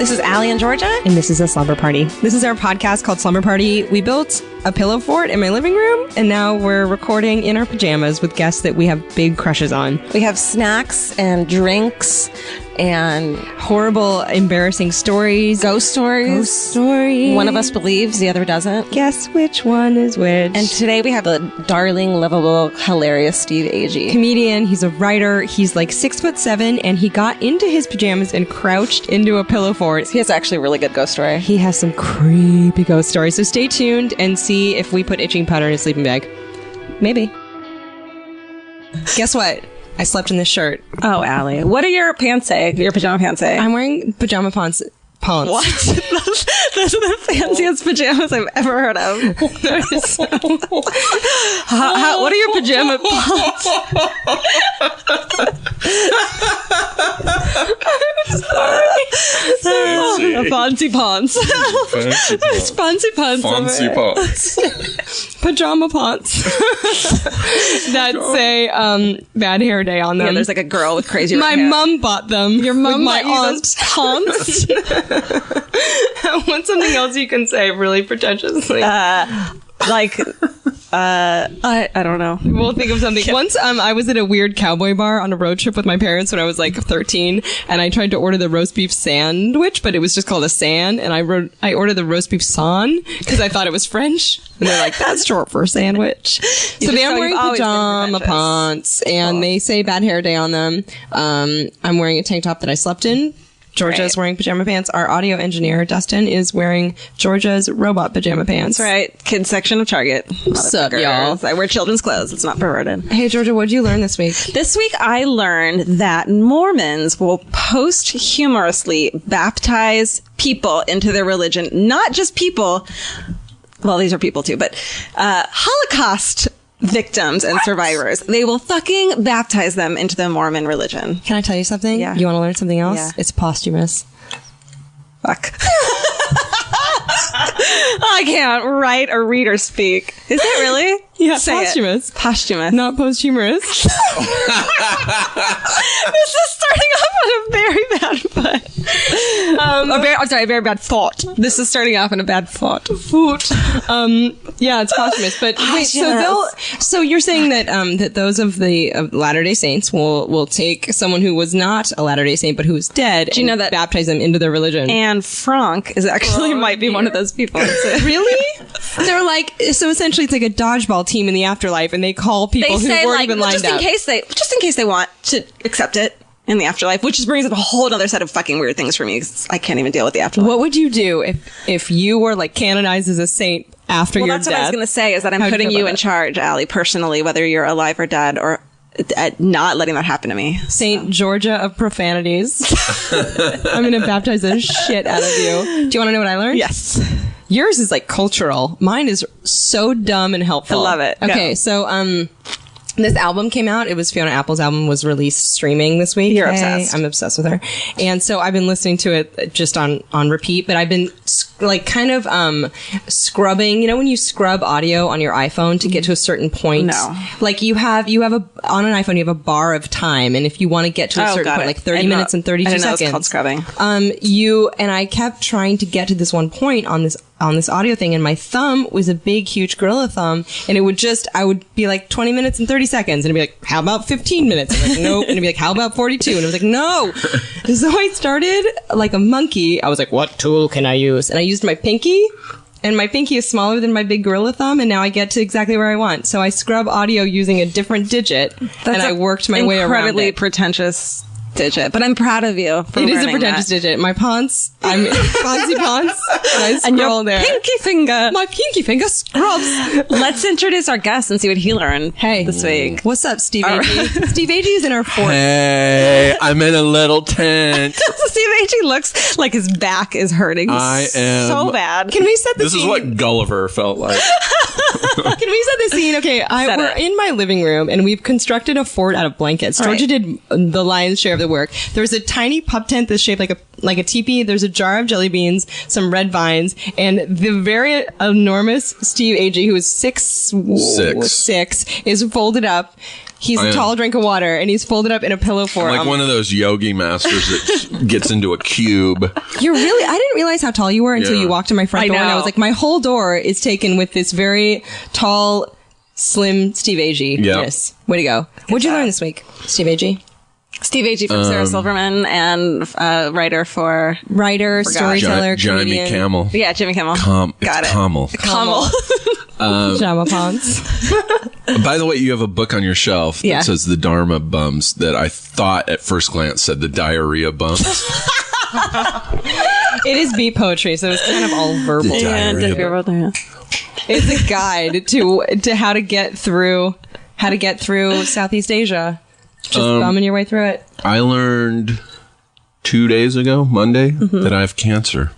This is Alie and Georgia. And this is a slumber party. This is our podcast called Slumber Party. We built a pillow fort in my living room, and now we're recording in our pajamas with guests that we have big crushes on. We have snacks and drinks and horrible, embarrassing stories. Ghost stories. One of us believes, the other doesn't. Guess which one is which. And today we have a darling, lovable, hilarious Steve Agee. Comedian. He's a writer. He's like 6'7", and he got into his pajamas and crouched into a pillow fort. He has actually a really good ghost story. He has some creepy ghost stories. So stay tuned and see if we put itching powder in his sleeping bag. Maybe. Guess what? I slept in this shirt. Oh, Alie. What do your pants say? Your pajama pants say? I'm wearing pajama pants. What? Those are the fanciest pajamas I've ever heard of. What are your pajama pants? Sorry. Fancy pants. Fancy pants. Fancy pants. Pajama pants that say bad hair day on them. Yeah, there's like a girl with crazy my red hair. mom bought them. Your mom with my bought you those pants. What's something else you can say really pretentiously? I don't know. We'll think of something. Once I was at a weird cowboy bar on a road trip with my parents when I was like 13, and I tried to order the roast beef sandwich, but it was just called a san, and I ordered the roast beef san because I thought it was French, and they're like, that's short for sandwich. So they are wearing pajama pants, and they say bad hair day on them. I'm wearing a tank top that I slept in. Georgia's wearing pajama pants. Our audio engineer, Dustin, is wearing Georgia's robot pajama pants. That's right. Kids section of Target. What's up, y'all? I wear children's clothes. It's not perverted. Hey, Georgia, what did you learn this week? This week, I learned that Mormons will posthumously baptize people into their religion. Not just people. Well, these are people too, but Holocaust victims and survivors. They will fucking baptize them into the Mormon religion. Can I tell you something? Yeah. You want to learn something else? Yeah. It's posthumous. Fuck. I can't write or read or speak. Is that really? Yeah, Say posthumous. It. Posthumous. Not posthumous. This is starting off on a very bad foot. A very bad thought. This is starting off on a bad thought. Yeah, it's posthumous. But wait, so you're saying that that those of the Latter-day Saints will take someone who was not a Latter-day Saint but who was dead Do you know that baptize them into their religion? Anne Frank is actually might be one of those people. Really? They're like, so essentially it's like a dodgeball team in the afterlife, and they call people who weren't even lined just up. just in case they want to accept it in the afterlife, which just brings up a whole other set of fucking weird things for me, because I can't even deal with the afterlife. What would you do if you were like canonized as a saint after your death? That's what I was going to say, is that I'm putting you in charge, Alie, personally, whether you're alive or dead, or not letting that happen to me. Saint Georgia of profanities. I'm going to baptize the shit out of you. Do you want to know what I learned? Yes. Yours is like cultural. Mine is so dumb and helpful. I love it. Okay, so this album came out. It was Fiona Apple's album, was released streaming this week. You're obsessed. I'm obsessed with her. And so I've been listening to it just on repeat, but I've been like kind of scrubbing, you know, when you scrub audio on your iPhone to get to a certain point. No. Like on an iPhone you have a bar of time, and if you want to get to a certain point, like 30 minutes and 32 seconds. I know it's called scrubbing. And I kept trying to get to this one point on this audio thing, and my thumb was a big, huge gorilla thumb, and I would be like 20 minutes and 30 seconds, and it'd be like, how about 15 minutes? I'm like, nope. And it'd be like, how about 42? And I was like, no. So I started like a monkey. I was like, what tool can I use? And I used my pinky, and my pinky is smaller than my big gorilla thumb, and now I get to exactly where I want. So I scrub audio using a different digit, and I worked my way around it. Incredibly pretentious digit, but I'm proud of you for It is a learning pretentious that. digit. My pants, I'm fancy pants, and I And your scroll there. pinky finger. My pinky finger scrubs. Let's introduce our guest and see what he learned this week. What's up, Steve Agee? Steve Agee is in our fourth. Hey, I'm in a little tent. Steve Agee looks like his back is hurting I am so bad. Can we set the This scene? is what Gulliver felt like. Can we set the scene? Okay, we're in my living room, and we've constructed a fort out of blankets. Georgia did the lion's share of the work. There's a tiny pup tent that's shaped like a teepee. There's a jar of jelly beans, some red vines, and the very enormous Steve Agee, who is 6'6", is folded up. He's a tall drink of water, and he's folded up in a pillow for like him. one of those yogi masters that gets into a cube. I didn't realize how tall you were until you walked to my front door, and I was like, my whole door is taken with this very tall, slim Steve Agee. Yep. Yes. Way to go. What'd you learn this week, Steve Agee? Steve Agee from Sarah Silverman and writer, storyteller, Jimmy comedian. Camel. Yeah, Jimmy Kimmel. Got it. Camel. Jama Pons. By the way, you have a book on your shelf that says the Dharma Bums that I thought at first glance said the Diarrhea Bums. It is beat poetry, so it's kind of all verbal. It's a guide to how to get through Southeast Asia. Just bumming your way through it. I learned 2 days ago, Monday, that I have cancer.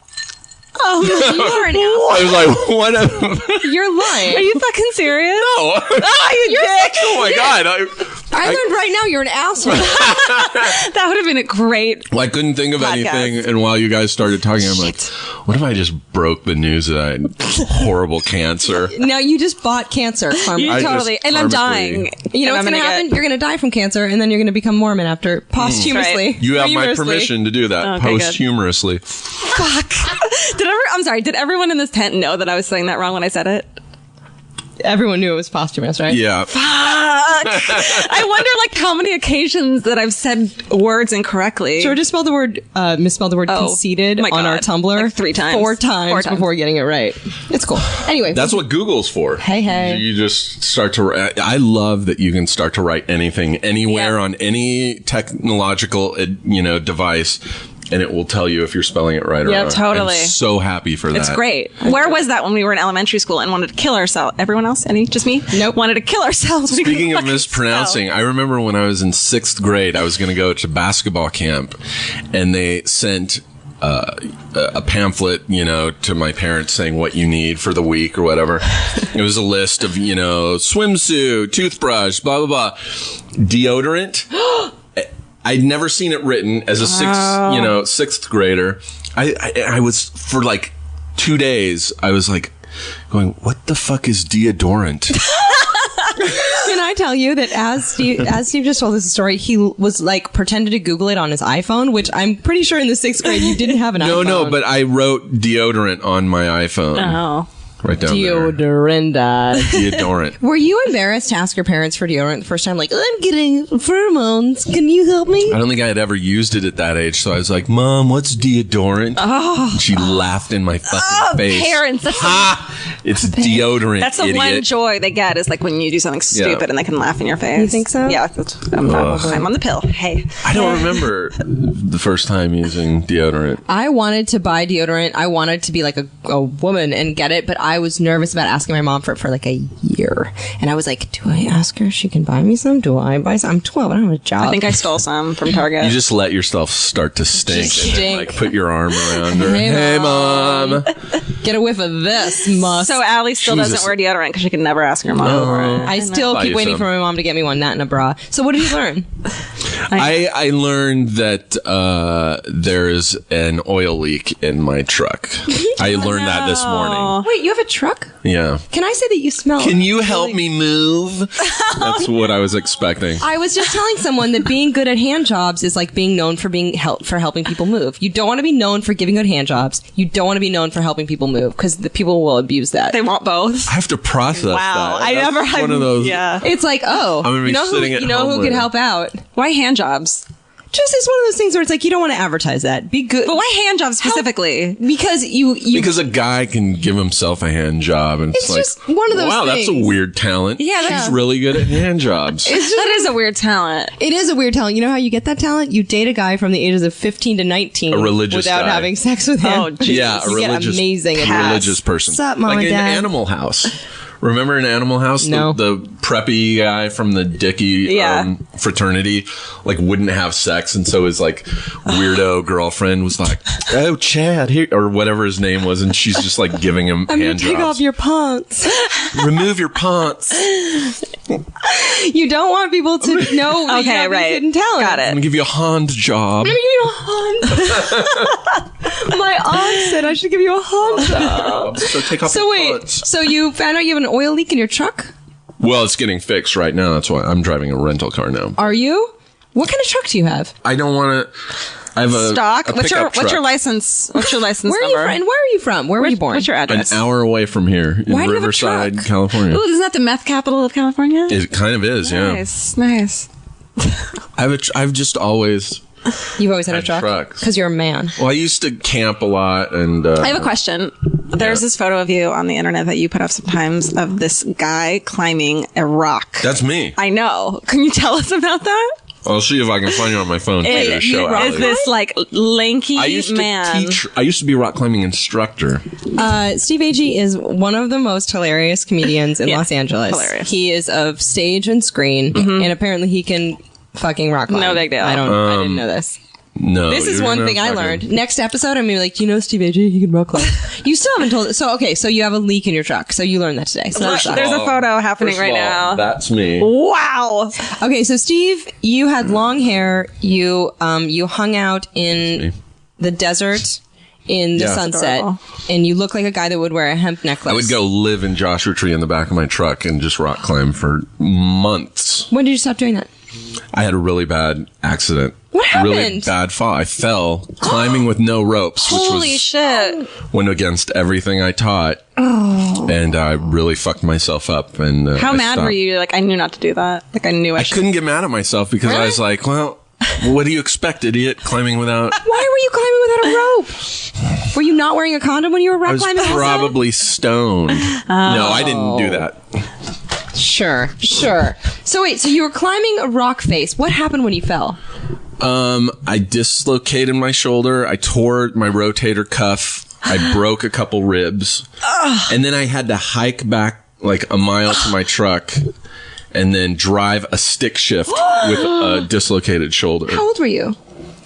Oh, you're an asshole. I was like, what? You're lying. Are you fucking serious? No. You dick! Oh my God. I learned right now you're an asshole. That would have been a great. Well, I couldn't think of podcast. anything, and while you guys started talking, I'm like, what if I just broke the news that I had horrible cancer? No, you just bought cancer. You I totally. just And I'm karmically- dying. You know And what's going to happen? You're going to die from cancer, and then you're going to become Mormon after posthumously. Right. You have my Humorously. permission to do that Okay, good. posthumously. Fuck. I'm sorry. Did everyone in this tent know that I was saying that wrong when I said it? Everyone knew it was posthumous, right? Yeah. Fuck. I wonder, how many occasions that I've said words incorrectly. Georgia misspelled the word conceited my on our God. Tumblr Like 3 times. 4 times before getting it right. It's cool. Anyway, That's what Google's for. Hey. You just start to write. I love that you can start to write anything, anywhere, on any technological, device, and it will tell you if you're spelling it right or Yep, wrong. totally. I'm so happy for that. It's great. Where was that when we were in elementary school and wanted to kill ourselves? Everyone else? Just me? Nope. Wanted to kill ourselves. We Speaking couldn't of fucking mispronouncing, spell. I remember when I was in 6th grade, I was going to go to basketball camp, and they sent a pamphlet, to my parents saying what you need for the week or whatever. It was a list of, swimsuit, toothbrush, blah, blah, blah, deodorant. I'd never seen it written as a sixth grader. I was, for 2 days, I was going, what the fuck is deodorant? Can I tell you that as Steve just told us the story, he was pretended to Google it on his iPhone, which I'm pretty sure in the 6th grade you didn't have an iPhone. No, but I wrote deodorant on my iPhone. Oh. Right down Deodorant. there. Deodorant. Were you embarrassed to ask your parents for deodorant the first time? I'm getting pheromones. Can you help me? I don't think I had ever used it at that age, so I was like, Mom, what's deodorant? Oh. And she laughed in my fucking face. Parents, it's deodorant, that's the idiot. one joy they get is when you do something stupid and they can laugh in your face. You think so? Yeah. I'm on the pill. Hey. I don't remember the first time using deodorant. I wanted to buy deodorant. I wanted to be a woman and get it, but I was nervous about asking my mom for it for a year. And I was like, do I ask her if she can buy me some? Do I buy some? I'm 12. I don't have a job. I think I stole some from Target. You just let yourself start to stink. And then, put your arm around her. Hey, Mom. Get a whiff of this, must. So Alie still Jesus. doesn't wear deodorant because she can never ask her mom for it. I still Buy keep you waiting some. for my mom to get me one, that and a bra. So what did you learn? I learned that there's an oil leak in my truck. I learned that this morning. Wait, you have a truck? Yeah. Can I say that you smell? Can you help me move? That's what I was expecting. I was just telling someone that being good at hand jobs is like being known for for helping people move. You don't want to be known for giving good hand jobs. You don't want to be known for helping people move because the people will abuse that. They want both. I have to process that. I That's never had one of those. Yeah. It's like, I'm gonna be sitting at home who with could it. help out? Why hand jobs? Just it's one of those things where it's like you don't want to advertise that. Be good. But why hand jobs specifically? Because you Because a guy can give himself a hand job, and it's, It's just one of those wow, that's a things. weird talent. Yeah, she's that's- really good at hand jobs. That is a weird talent. It is a weird talent. You know how you get that talent? You date a guy from the ages of 15 to 19 A religious without guy. having sex with him. Oh, Jesus. Yeah, a You get religious, amazing at religious person. What's up, Mom like and in Dad? Animal House. Remember in Animal House, No. the preppy guy from the Dickie Yeah. fraternity, wouldn't have sex, and so his weirdo girlfriend was like, "Oh, Chad, here," or whatever his name was, and she's just giving him hand Take jobs. off your pants. Remove your pants. You don't want people to know that you Okay, have these right. hidden talent. Got I'm it. gonna give you a hand job. I'm gonna give you a hand. My aunt said I should give you a hand job. So take off So your wait, pants. so you found out you have an oil leak in your truck? Well, it's getting fixed right now. That's why I'm driving a rental car now. Are you? What kind of truck do you have? I don't want to. I have a stock. A What's your license? What's your license Where are number? you from? And where are you from? Where were you born? What's your address? An hour away from here in Why do you have a Riverside, truck? California. Ooh, isn't that the meth capital of California? It kind of is, Nice. I've just always. You've always had a Had truck? trucks. Because you're a man. Well, I used to camp a lot, and I have a question. There's this photo of you on the internet that you put up sometimes of this guy climbing a rock. that's me. I know. Can you tell us about that? I'll see if I can find you on my phone for you to show Is Alie. this like lanky I used to man? teach. I used to be a rock climbing instructor. Steve Agee is one of the most hilarious comedians in Los Angeles. Hilarious. He is of stage and screen, and apparently he can fucking rock climb. No big deal. I didn't know this. No, This is you're one gonna thing I fucking- learned. Next episode, I'm gonna be like, do you know Steve Agee? He can rock climb. You still haven't told it. So, okay, so you have a leak in your truck. So you learned that today. So that's There's a photo happening First of right all, now. That's me. Wow. Okay, so Steve, you had long hair. You hung out in the desert in the Yeah. sunset, Adorable. and you look like a guy that would wear a hemp necklace. I would go live in Joshua Tree in the back of my truck and just rock climb for months. When did you stop doing that? I had a really bad accident. What happened? Really bad fall. I fell climbing with no ropes, which Holy was shit. went against everything I taught. And I really fucked myself up. And How I mad stopped. were you? Like, I knew not to do that. Like, I knew I I should. couldn't get mad at myself because I was like, well, what do you expect, idiot? Climbing without. Why were you climbing without a rope? Were you not wearing a condom when you were I rock was climbing? also? probably stoned. No, I didn't do that. Sure. So wait, so you were climbing a rock face. What happened when you fell? I dislocated my shoulder. I tore my rotator cuff. I broke a couple ribs. And then I had to hike back like a mile to my truck and then drive a stick shift with a dislocated shoulder. How old were you?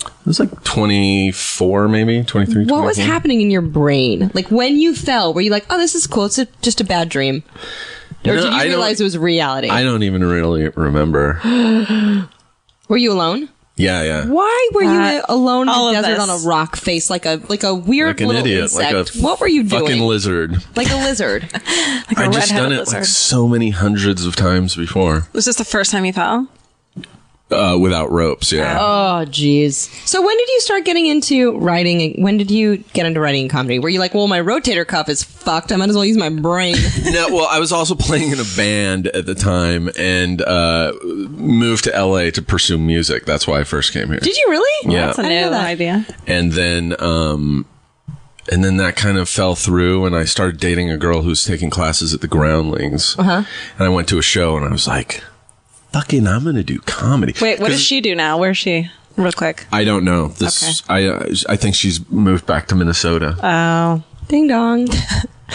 It was like 24, maybe 23, What was 24. happening in your brain? Like when you fell, were you like, oh, this is cool. It's just a bad dream. Or No, did you I don't- realize it was reality? I don't even really remember. Were you alone? Yeah. Why were you That- alone in all the of desert this. on a rock face like a weird Like an little idiot. insect? Like a What were you doing? fucking lizard. Like a lizard. I just done it like so many hundreds of times before. Was this the first time you fell? Without ropes, yeah. Oh, jeez. So when did you start getting into writing? When did you get into writing and comedy? Were you like, well, my rotator cuff is fucked. I might as well use my brain. No, well, I was also playing in a band at the time and moved to LA to pursue music. That's why I first came here. Did you really? Yeah. That's a I didn't new know that. idea. And then that kind of fell through, and I started dating a girl who's taking classes at the Groundlings. And I went to a show, and I was like, fucking, I'm going to do comedy. Wait, what does 'Cause she do now? Where's she? Real quick. I don't know. This I think she's moved back to Minnesota. Oh. Ding dong.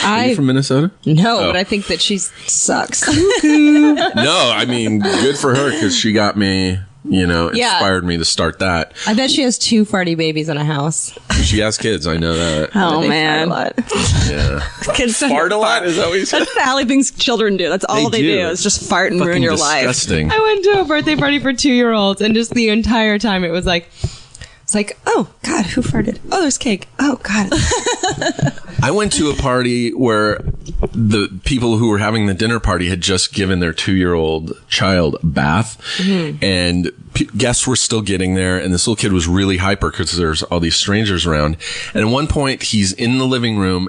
Are you from Minnesota? No, Oh. but I think that she sucks. No, I mean, good for her because she got me, inspired me to start that. I bet she has 2 farty babies in a house. She has kids. I know that. Oh, They man. fart a lot. Yeah. Kids don't Fart a lot? Is that what you said? That's the Alie things children do. That's all They they do. do. Is just fart and ruin Fucking your life. disgusting. I went to a birthday party for 2-year-olds, and just the entire time it was like, oh God, who farted? Oh, there's cake. Oh God. I went to a party where the people who were having the dinner party had just given their 2-year-old child a bath, and guests were still getting there, and this little kid was really hyper because there's all these strangers around. And at one point, he's in the living room,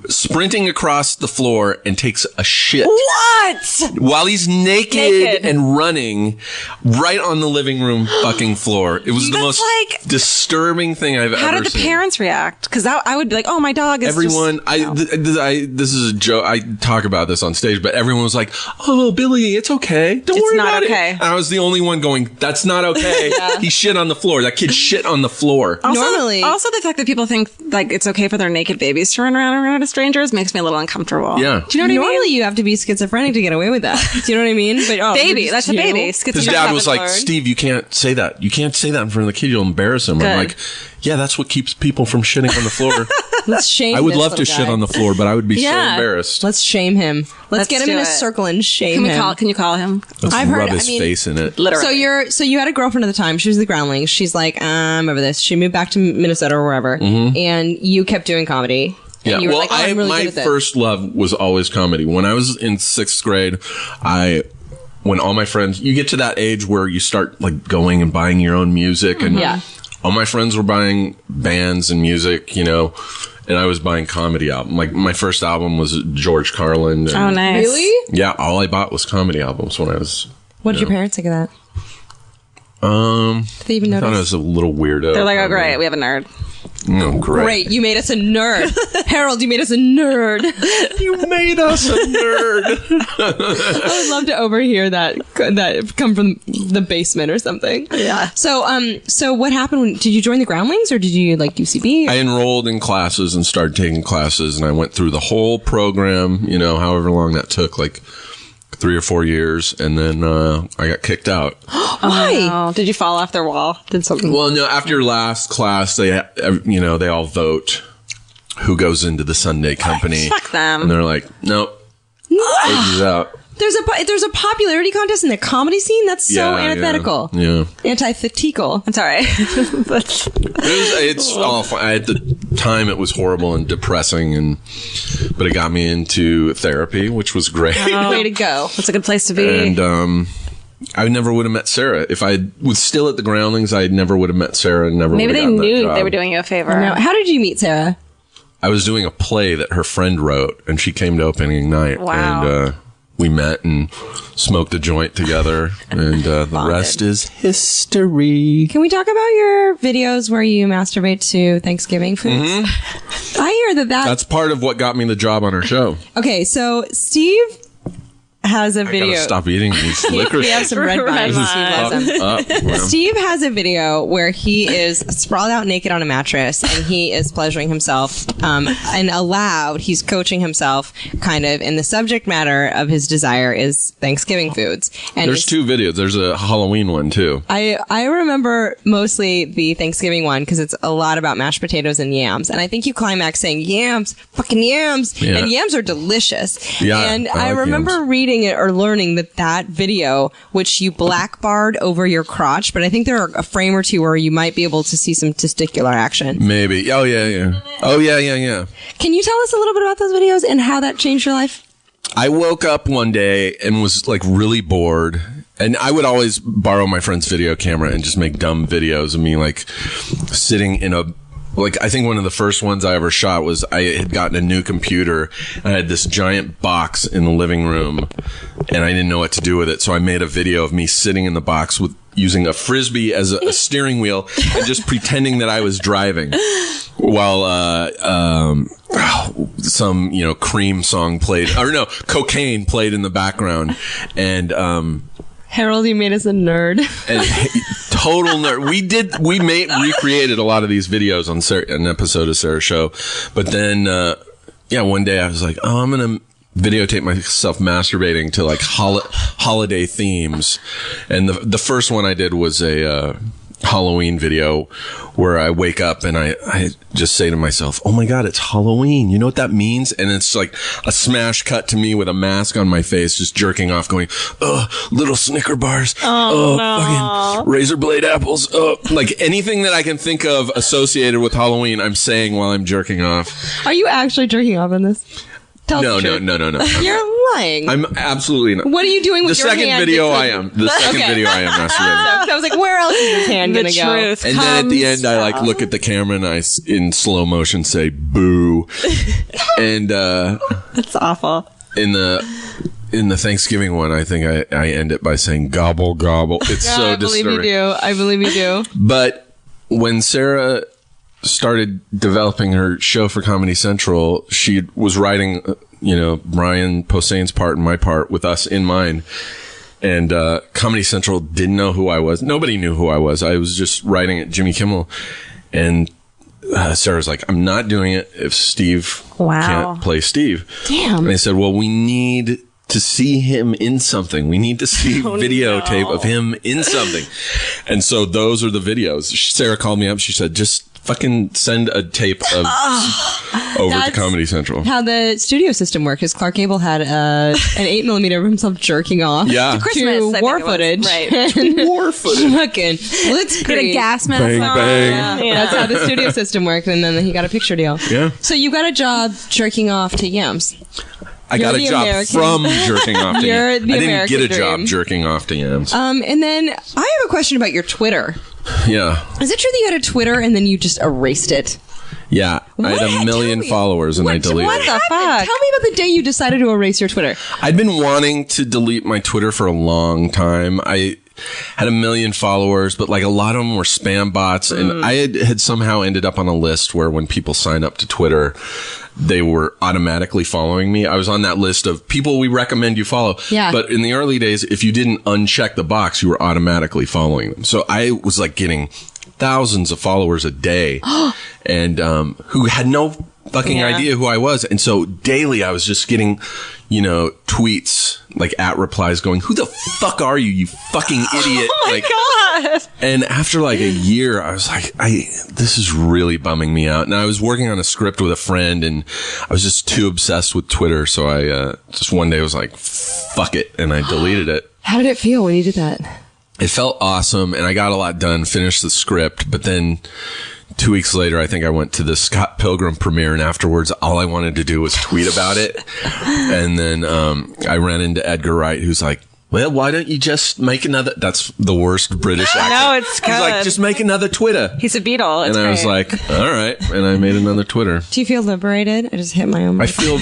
sprinting across the floor, and takes a shit. What? While he's naked and running right on the living room fucking floor. It was the That's most like- disturbing thing I've How ever did the seen. parents react? Because I would be like, oh, my dog is Everyone, this is a joke. I talk about this on stage, but everyone was like, "Oh, Billy, it's okay. Don't worry not about okay." it." And I was the only one going, "That's not okay." He shit on the floor. That kid shit on the floor. Normally- Also, the fact that people think like it's okay for their naked babies to run around to strangers makes me a little uncomfortable. Yeah. Do you know what I Normally, mean? you have to be schizophrenic to get away with that. Do you know what I mean? But Baby, that's a baby. His Schizophrenic dad was like, haven't learned. "Steve, you can't say that. You can't say that in front of the kid. You'll embarrass him." I'm Good. like, "Yeah, that's what keeps people from shitting on the floor." Let's shame. I would this love to little shit guy. on the floor, but I would be so Yeah. embarrassed. Let's shame him. Let's get him do in a it. circle and shame him. Can you call him? Let's I've heard- rub I his mean, face in it. Literally. So you had a girlfriend at the time. She was the Groundlings. She's like, I'm over this. She moved back to Minnesota or wherever, and you kept doing comedy. Yeah, you were well, like, oh, I'm really my good at this. first love was always comedy. When I was in 6th grade, when all my friends, you get to that age where you start like going and buying your own music, and Yeah. all my friends were buying bands and music, and I was buying comedy albums. Like my first album was George Carlin. And, Oh, nice. Really? Yeah, all I bought was comedy albums when I was. What did your parents think of that? Did they even I thought I notice? was a little weirdo. They're like, oh, probably. great, we have a nerd. Oh, Great, you made us a nerd. Harold, you made us a nerd. You made us a nerd. I would love to overhear that come from the basement or something. Yeah. So what happened? Did you join the Groundlings or did you like UCB? I enrolled in classes and started taking classes, and I went through the whole program, however long that took, like 3 or 4 years, and then I got kicked out. Why? Oh, did you fall off their wall? Did something? Well, no, after last class, they all vote who goes into the Sunday company. Fuck them. And they're like, nope, ages out. There's a popularity contest in the comedy scene. That's so antithetical. Yeah. Antithetical. I'm sorry. It's all fine. At the time, it was horrible and depressing, but it got me into therapy, which was great. Way to go. That's a good place to be. And I never would have met Sarah if I was still at the Groundlings. I never would have met Sarah. And never. Maybe would they have gotten that knew job. they were doing you a favor. Now, how did you meet Sarah? I was doing a play that her friend wrote, and she came to opening night. Wow. And we met and smoked a joint together, and the rest is history. Can we talk about your videos where you masturbate to Thanksgiving foods? Mm-hmm. I hear that. That's part of what got me the job on her show. Okay, so Steve has a I video. gotta stop eating these liquor. We have some red Red vines. Steve loves them. Well, Steve has a video where he is sprawled out naked on a mattress and he is pleasuring himself. And aloud, he's coaching himself kind of. And the subject matter of his desire is Thanksgiving foods. And there's 2 videos. There's a Halloween one too. I remember mostly the Thanksgiving one because it's a lot about mashed potatoes and yams. And I think you climax saying yams, fucking yams. Yeah. And yams are delicious. Yeah, And I like remember yams. reading it or learning that video, which you blackbarred over your crotch, but I think there are a frame or 2 where you might be able to see some testicular action. Maybe. Oh yeah. Oh yeah. Can you tell us a little bit about those videos and how that changed your life? I woke up one day and was like really bored. And I would always borrow my friend's video camera and just make dumb videos of me like sitting in I think one of the first ones I ever shot was I had gotten a new computer. I had this giant box in the living room and I didn't know what to do with it. So I made a video of me sitting in the box with using a Frisbee as a steering wheel and just pretending that I was driving while, some, Cream song played, or no, Cocaine played in the background. And, Harold, you made us a nerd. and total nerd. We recreated a lot of these videos on an episode of Sarah's show. But then, one day I was like, oh, I'm going to videotape myself masturbating to like holiday themes. And the first one I did was a Halloween video where I wake up and I just say to myself, oh my God, it's Halloween. You know what that means? And it's like a smash cut to me with a mask on my face, just jerking off going, little Snicker bars. Fucking razor blade apples. Like anything that I can think of associated with Halloween, I'm saying while I'm jerking off. Are you actually jerking off in this? Tell us the truth. No. You're lying. I'm absolutely not. What are you doing with The your hand? second video I am. The second video I am masturbating. I was like, where else is his hand The going to go? truth And then at the comes end, I like look at the camera and I in slow motion say boo. And That's awful. in the Thanksgiving one, I think I end it by saying gobble gobble. It's so I believe disturbing. you do. I believe you do. But when Sarah started developing her show for Comedy Central, she was writing, Brian Posehn's part and my part with us in mind. And Comedy Central didn't know who I was. Nobody knew who I was. I was just writing at Jimmy Kimmel. And Sarah's like, I'm not doing it if Steve can't play Steve. Damn. And I said, well, we need to see him in something. We need to see videotape of him in something. And so those are the videos. Sarah called me up. She said, just fucking send a tape of over to Comedy Central. How the studio system worked is Clark Gable had an 8mm of himself jerking off. Yeah. To war footage. Right. War footage. Fucking let's Get a gas mask Bang, on. bang. Yeah. That's how the studio system worked, and then he got a picture deal. Yeah. So you got a job jerking off to yams. I got a You're the job American. from jerking off to You're yams. the I didn't American get a job dream. jerking off to yams. And then I have a question about your Twitter. Yeah. Is it true that you had a Twitter and then you just erased it? Yeah. I had What? 1 million Tell me. followers and I deleted What it. the fuck? fuck? Tell me about the day you decided to erase your Twitter. I'd been wanting to delete my Twitter for a long time. I had 1 million followers, but like a lot of them were spam bots. And I had somehow ended up on a list where when people sign up to Twitter, they were automatically following me. I was on that list of people we recommend you follow. Yeah. But in the early days, if you didn't uncheck the box, you were automatically following them. So I was like getting thousands of followers a day and who had no fucking idea who I was. And so daily I was just getting, tweets like at replies going, who the fuck are you, you fucking idiot? Oh my God. And after like a year, I was like, this is really bumming me out. And I was working on a script with a friend and I was just too obsessed with Twitter. So I just one day was like, fuck it. And I deleted it. How did it feel when you did that? It felt awesome and I got a lot done, finished the script. But then 2 weeks later, I think I went to the Scott Pilgrim premiere and afterwards, all I wanted to do was tweet about it. And then I ran into Edgar Wright, who's like, well, why don't you just make another? That's the worst British accent. No, it's He's like, good. just make another Twitter. He's a Beatle. It's And I was great. like, all right. And I made another Twitter. Do you feel liberated? I just hit my own. I feel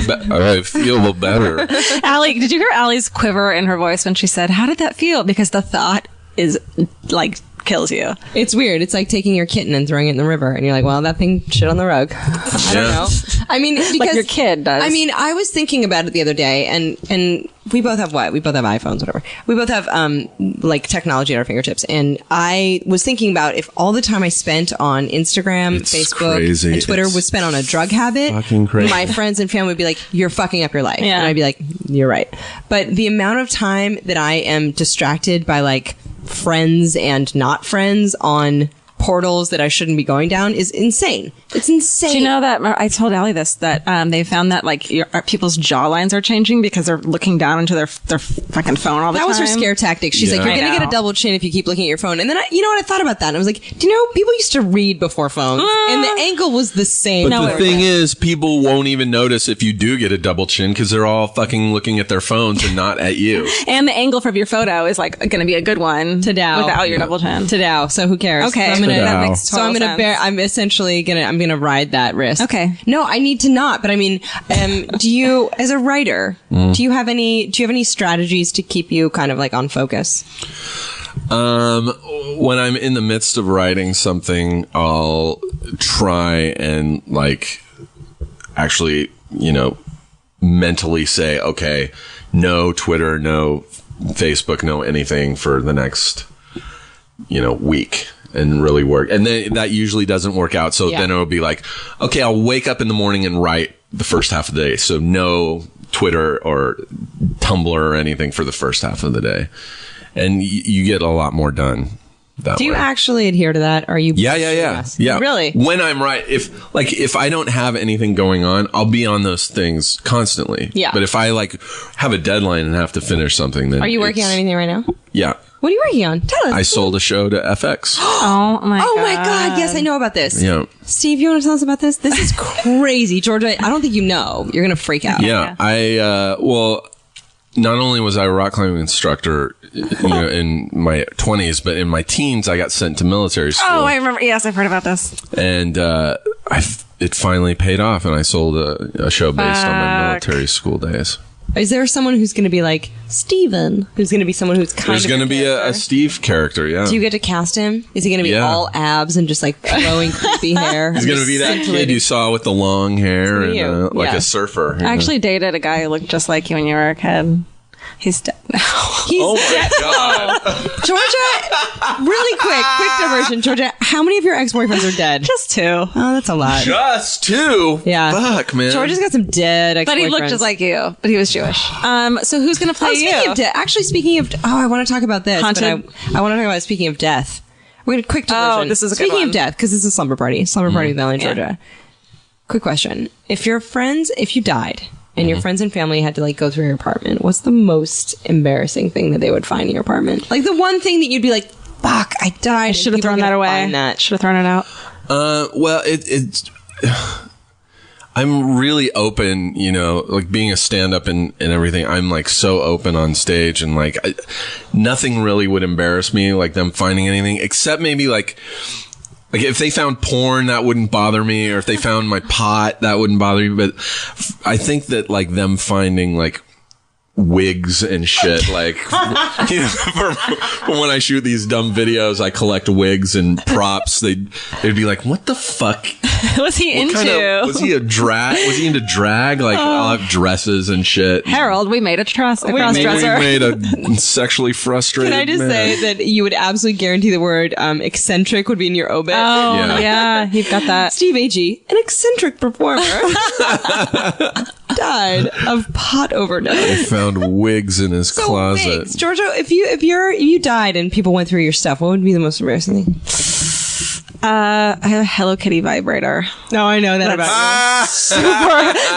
better. Alie, did you hear Allie's quiver in her voice when she said, how did that feel? Because the thought is like kills you. It's weird. It's like taking your kitten and throwing it in the river, and you're like, well, that thing shit on the rug. I don't know. I mean, because Like your kid does. I mean, I was thinking about it the other day, and we both have what? We both have iPhones, whatever. We both have like technology at our fingertips, and I was thinking about if all the time I spent on Instagram, It's Facebook, crazy. and Twitter It's was spent on a drug habit. fucking crazy. My friends and family would be like, "You're fucking up your life," Yeah. and I'd be like, "You're right." But the amount of time that I am distracted by like friends and not friends on portals that I shouldn't be going down is insane. It's insane. Do you know that I told Alie this, that they found that like people's jawlines are changing because they're looking down into their fucking phone all the time. That was her scare tactic. She's Yeah. like, you're I going to get know. a double chin if you keep looking at your phone. And then, you know what? I thought about that. And I was like, do you know, people used to read before phones. And the angle was the same. But No, the it thing wasn't. is, people won't even notice if you do get a double chin because they're all fucking looking at their phones and not at you. And the angle from your photo is like going to be a good one To Dow. without your double chin. To Dow. So who cares? Okay, So I'm gonna, that makes total sense. I'm essentially I'm gonna ride that risk. Okay. No, I need to not. But I mean, do you, as a writer, do you have any strategies to keep you kind of like on focus? When I'm in the midst of writing something, I'll try and like actually, mentally say, okay, no Twitter, no Facebook, no anything for the next, week. And really work. And then that usually doesn't work out. So then it'll be like, okay, I'll wake up in the morning and write the first half of the day. So no Twitter or Tumblr or anything for the first half of the day. And you get a lot more done that Do you way. actually adhere to that? Are you? Yeah. Really? When I'm right, if I don't have anything going on, I'll be on those things constantly. Yeah. But if I like have a deadline and have to finish something, then Are you working on anything right now? Yeah. What are you working on? Tell us. I sold a show to FX. Oh my god. Oh my God. Yes, I know about this. Yeah. Steve, you want to tell us about this? This is crazy. Georgia, I don't think you know. You're going to freak out. Yeah, well, not only was I a rock climbing instructor, in my 20s, but in my teens, I got sent to military school. Oh, I remember. Yes, I've heard about this. And it finally paid off, and I sold a show based on my military school days. Is there someone who's going to be like Steven? Who's going to be someone who's kind There's of going to be a Steve character, yeah. Do you get to cast him? Is he going to be Yeah. all abs and just like flowing creepy hair? He's going to be that kid you saw with the long hair It's gonna and be you. like Yeah. a surfer. I actually dated a guy who looked just like you when you were a kid. He's dead now. He's Oh my dead. God. Georgia, really quick diversion. Georgia, how many of your ex-boyfriends are dead? Just two. Oh, that's a lot. Just two? Yeah. Fuck, man. Georgia's got some dead ex-boyfriends. But he looked just like you, but he was Jewish. So who's going to play Oh, speaking you? of death, actually, speaking of, I want to talk about this. Haunted? But I want to talk about speaking of death. We're going to quick diversion. Oh, this is a good Speaking one. of death, because this is Slumber Party. Slumber Party with Alie in Georgia. Quick question. If you died and your friends and family had to like go through your apartment, what's the most embarrassing thing that they would find in your apartment? Like the one thing that you'd be like, fuck, I died. I should have thrown that away. Should have thrown it out. Well, it's I'm really open, you know, like being a stand-up and everything. I'm like so open on stage, and like nothing really would embarrass me, like them finding anything, except maybe like if they found porn, that wouldn't bother me, or if they found my pot, that wouldn't bother me. But I think that like them finding like wigs and shit, like you know, from when I shoot these dumb videos, I collect wigs and props. They'd be like, "What the fuck was he into? Was he into drag? Like I'll have dresses and shit." Harold, we made a cross-dresser. We made a sexually frustrated. Can I just say that you would absolutely guarantee the word eccentric would be in your obit? Oh yeah, you've got that. Steve Agee, an eccentric performer, died of pot overdose. I found wigs in his closet. Wigs. Giorgio, if you died and people went through your stuff, what would be the most embarrassing thing? I have a Hello Kitty vibrator. No, I know that about you. Super.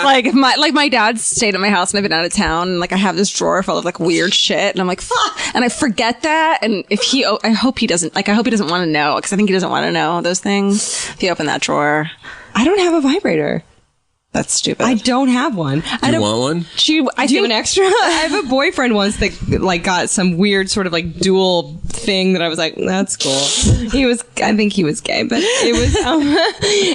Like my dad stayed at my house and I've been out of town, and like I have this drawer full of like weird shit, and I'm like, fuck, and I forget that. And if I hope he doesn't want to know, because I think he doesn't want to know those things. If you open that drawer, I don't have a vibrator. That's stupid. I don't have one. I don't want one. Do you have an extra? I have a boyfriend once that like got some weird sort of like dual thing that I was like, that's cool. I think he was gay, but it was,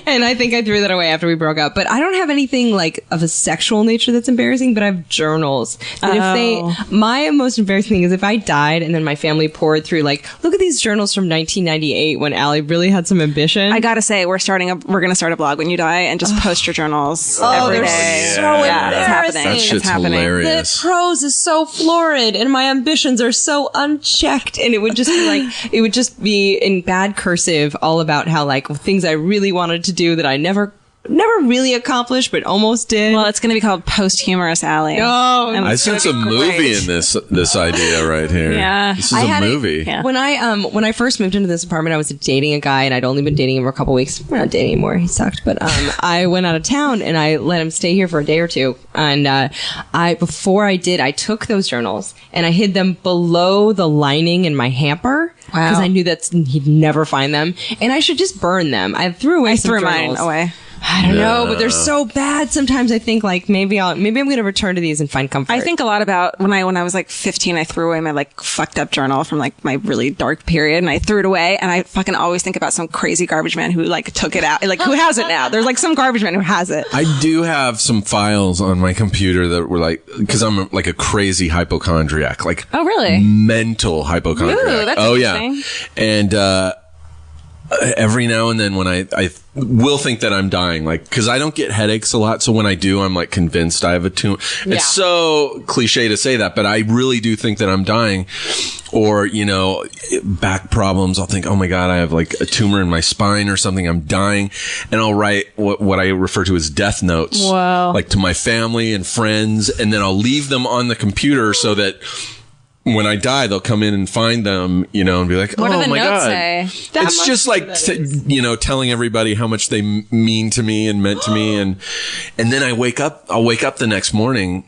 and I think I threw that away after we broke up. But I don't have anything like of a sexual nature that's embarrassing, but I have journals. That my most embarrassing thing is if I died and then my family poured through like, look at these journals from 1998 when Alie really had some ambition. I gotta say, we're gonna start a blog when you die and just post your journals. Every day. So embarrassing. It's happening. That shit's hilarious. The prose is so florid and my ambitions are so unchecked, and it would just be in bad cursive all about how like things I really wanted to do that I never really accomplished, but almost did. Well, it's going to be called Posthumorous Alie. Oh, I sense a movie in this idea right here. Yeah. This is a movie. Yeah. When I first moved into this apartment, I was dating a guy, and I'd only been dating him for a couple weeks. We're not dating anymore. He sucked. But I went out of town, and I let him stay here for a day or two. And before I did, I took those journals, and I hid them below the lining in my hamper. Wow. Because I knew that he'd never find them. And I should just burn them. I threw mine away. I don't know, but they're so bad. Sometimes I think like maybe I'm going to return to these and find comfort. I think a lot about when I was like 15, I threw away my like fucked up journal from like my really dark period, and I threw it away, and I fucking always think about some crazy garbage man who like took it out. Like who has it now? There's like some garbage man who has it. I do have some files on my computer that were like, because I'm like a crazy hypochondriac, like Oh really? mental hypochondriac. Ooh, that's yeah, and every now and then when I will think that I'm dying, like, because I don't get headaches a lot, so when I do, I'm like convinced I have a tumor. Yeah. It's so cliche to say that, but I really do think that I'm dying. Or, you know, back problems, I'll think, oh my God, I have like a tumor in my spine or something, I'm dying. And I'll write what I refer to as death notes. Wow. Like to my family and friends, and then I'll leave them on the computer so that when I die, they'll come in and find them, you know, and be like, What do oh the my notes God. say? It's just like, you know, telling everybody how much they mean to me and meant to me. And then I'll wake up the next morning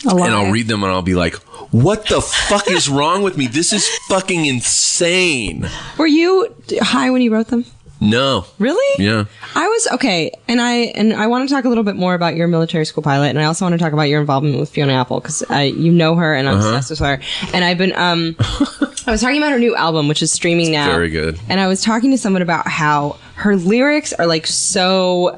and I'll read them and I'll be like, what the fuck is wrong with me? This is fucking insane. Were you high when you wrote them? No. Really? Yeah. I was okay, and I want to talk a little bit more about your military school pilot, and I also want to talk about your involvement with Fiona Apple, because you know her, and I'm obsessed with her. And I've been I was talking about her new album, which is streaming now. Very good. And I was talking to someone about how her lyrics are like so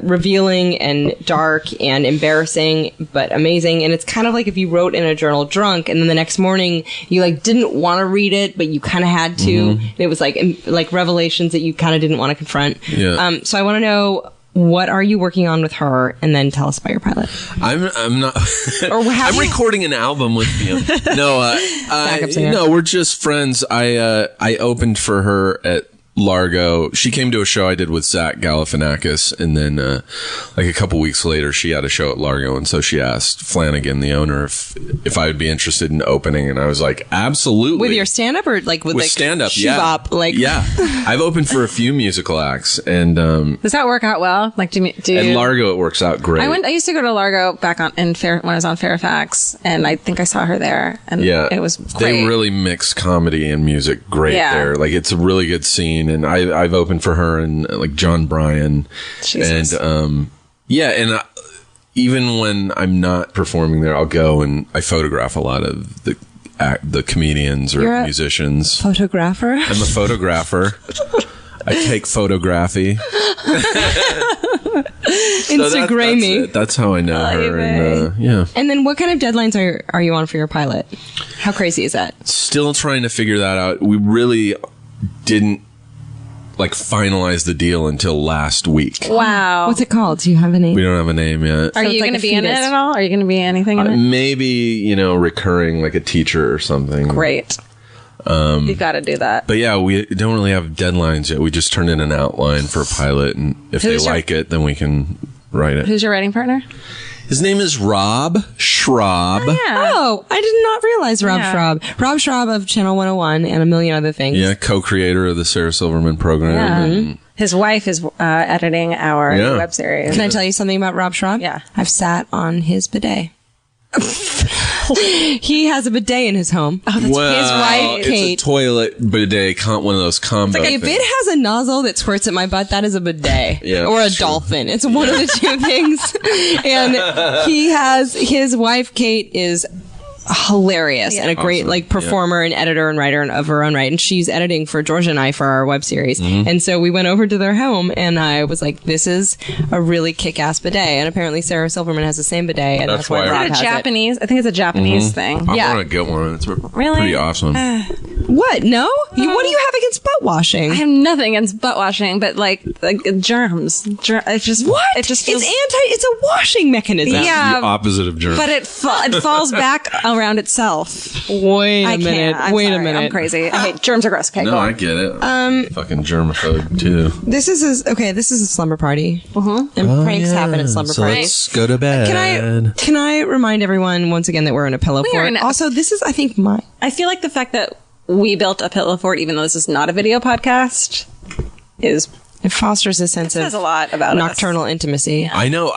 revealing and dark and embarrassing, but amazing. And it's kind of like if you wrote in a journal drunk, and then the next morning you like didn't want to read it, but you kind of had to. And it was like revelations that you kind of didn't want to confront. Yeah. So I want to know, what are you working on with her, and then tell us about your pilot. I'm not. Or have I'm you- recording an album with No, Backup singer. no, we're just friends. I opened for her at Largo. She came to a show I did with Zach Galifianakis, and then like a couple weeks later, she had a show at Largo, and so she asked Flanagan, the owner, if I would be interested in opening, and I was like, absolutely. With your stand-up or like with like stand-up? Shibop, like yeah. I've opened for a few musical acts, and Does that work out well? Like, do at Largo it works out great. I used to go to Largo back when I was on Fairfax, and I think I saw her there, and it was great. They really mix comedy and music great there. Like, it's a really good scene, and I've opened for her and like John Bryan. Jesus. And even when I'm not performing there, I'll go and I photograph a lot of the comedians or musicians. Photographer? I'm a photographer. I take photography. Instagram me. That's how I know her. And, And then what kind of deadlines are you on for your pilot? How crazy is that? Still trying to figure that out. We really didn't like finalize the deal until last week. Wow. What's it called? Do you have a name? We don't have a name yet. Are you going to be in it at all? Are you going to be anything in it? Maybe, recurring like a teacher or something. Great. You've got to do that. But yeah, we don't really have deadlines yet. We just turned in an outline for a pilot, and if they like it, then we can write it. Who's your writing partner? His name is Rob Schraub. Oh, I did not realize Rob Schraub. Rob Schraub of Channel 101 and a million other things. Yeah, co-creator of the Sarah Silverman program. Yeah. And his wife is editing our web series. Can I tell you something about Rob Schraub? Yeah. I've sat on his bidet. He has a bidet in his home. Oh, that's his wife, Kate. It's a toilet bidet, one of those combo If it has a nozzle that squirts at my butt, that is a bidet. Yeah, or a true. dolphin. It's one of the two things. And his wife, Kate, is hilarious and a great performer and editor and writer of her own right, and she's editing for Georgia and I for our web series. And so we went over to their home, and I was like, this is a really kick-ass bidet. And apparently Sarah Silverman has the same bidet, and that's why Rob has Japanese. I think it's a Japanese thing. I want to get one. It's pretty awesome. What? No? What do you have against butt washing? I have nothing against butt washing, but like germs. It's just what? It just feels, it's a washing mechanism. Yeah, the opposite of germs. But it falls back around itself. Wait a minute. Wait a minute. I'm crazy. I hate germs are gross. Okay, no, I get it. Fucking germaphobe too. This is a slumber party. And pranks happen at slumber parties. Let's go to bed. Can I remind everyone once again that we're in a pillow fort? Also, this is, I think, I feel like the fact that we built a pillow fort, even though this is not a video podcast, it fosters a sense of says a lot about nocturnal intimacy. I know.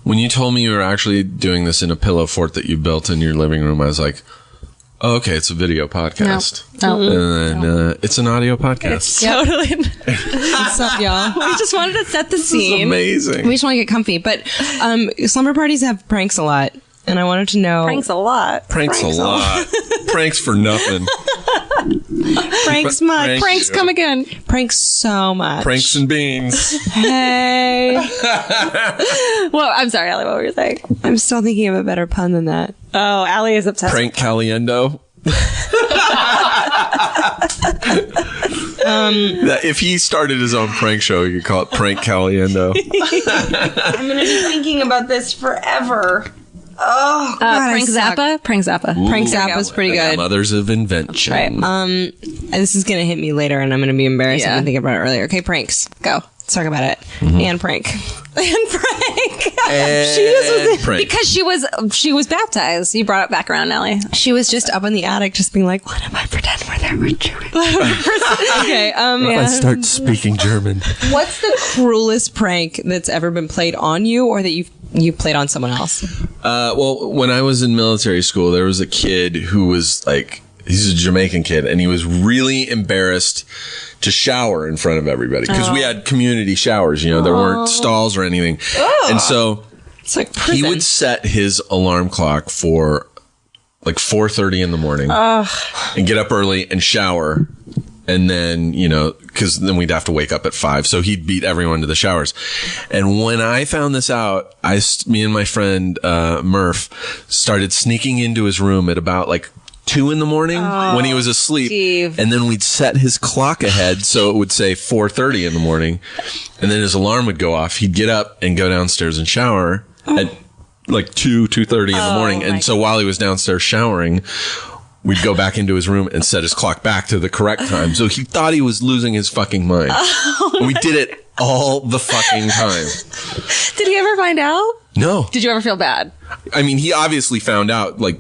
When you told me you were actually doing this in a pillow fort that you built in your living room, I was like, oh, okay, it's a video podcast. No. And then it's an audio podcast. Totally. What's up, y'all? We just wanted to set the scene. Amazing. We just want to get comfy. But slumber parties have pranks a lot. And I wanted to know... Pranks a lot. Pranks a lot. Pranks for nothing. Pranks much. Pranks come again. Pranks so much. Pranks and beans. Hey. Well, I'm sorry, Alie, what were you saying? I'm still thinking of a better pun than that. Oh, Alie is obsessed. Prank caliendo. If he started his own prank show, you could call it Prank Caliendo. I'm going to be thinking about this forever. Oh, God, Prank Zappa? Prank Zappa. Ooh, Prank Zappa's pretty good. Mothers of invention. Right. This is going to hit me later, and I'm going to be embarrassed. I've been thinking about it earlier. Okay, pranks. Go. Let's talk about it. And prank. And prank. She just was prank. Because she was baptized. You brought it back around, Alie. She was just up in the attic, just being like, "What if I pretend we're there? We're Jewish." Okay. If I start speaking German. What's the cruelest prank that's ever been played on you, or that you've played on someone else? Well, when I was in military school, there was a kid who was like, he's a Jamaican kid, and he was really embarrassed to shower in front of everybody because we had community showers. There weren't stalls or anything, and so it's like prison. He would set his alarm clock for like 4:30 in the morning and get up early and shower. And then, because then we'd have to wake up at 5. So he'd beat everyone to the showers. And when I found this out, me and my friend, Murph, started sneaking into his room at about like 2 in the morning when he was asleep. Steve. And then we'd set his clock ahead so it would say 4:30 in the morning. And then his alarm would go off. He'd get up and go downstairs and shower at like 2:30 in the morning. And so while he was downstairs showering, we'd go back into his room and set his clock back to the correct time. So he thought he was losing his fucking mind. And we did it all the fucking time. Did he ever find out? No. Did you ever feel bad? I mean, he obviously found out, like,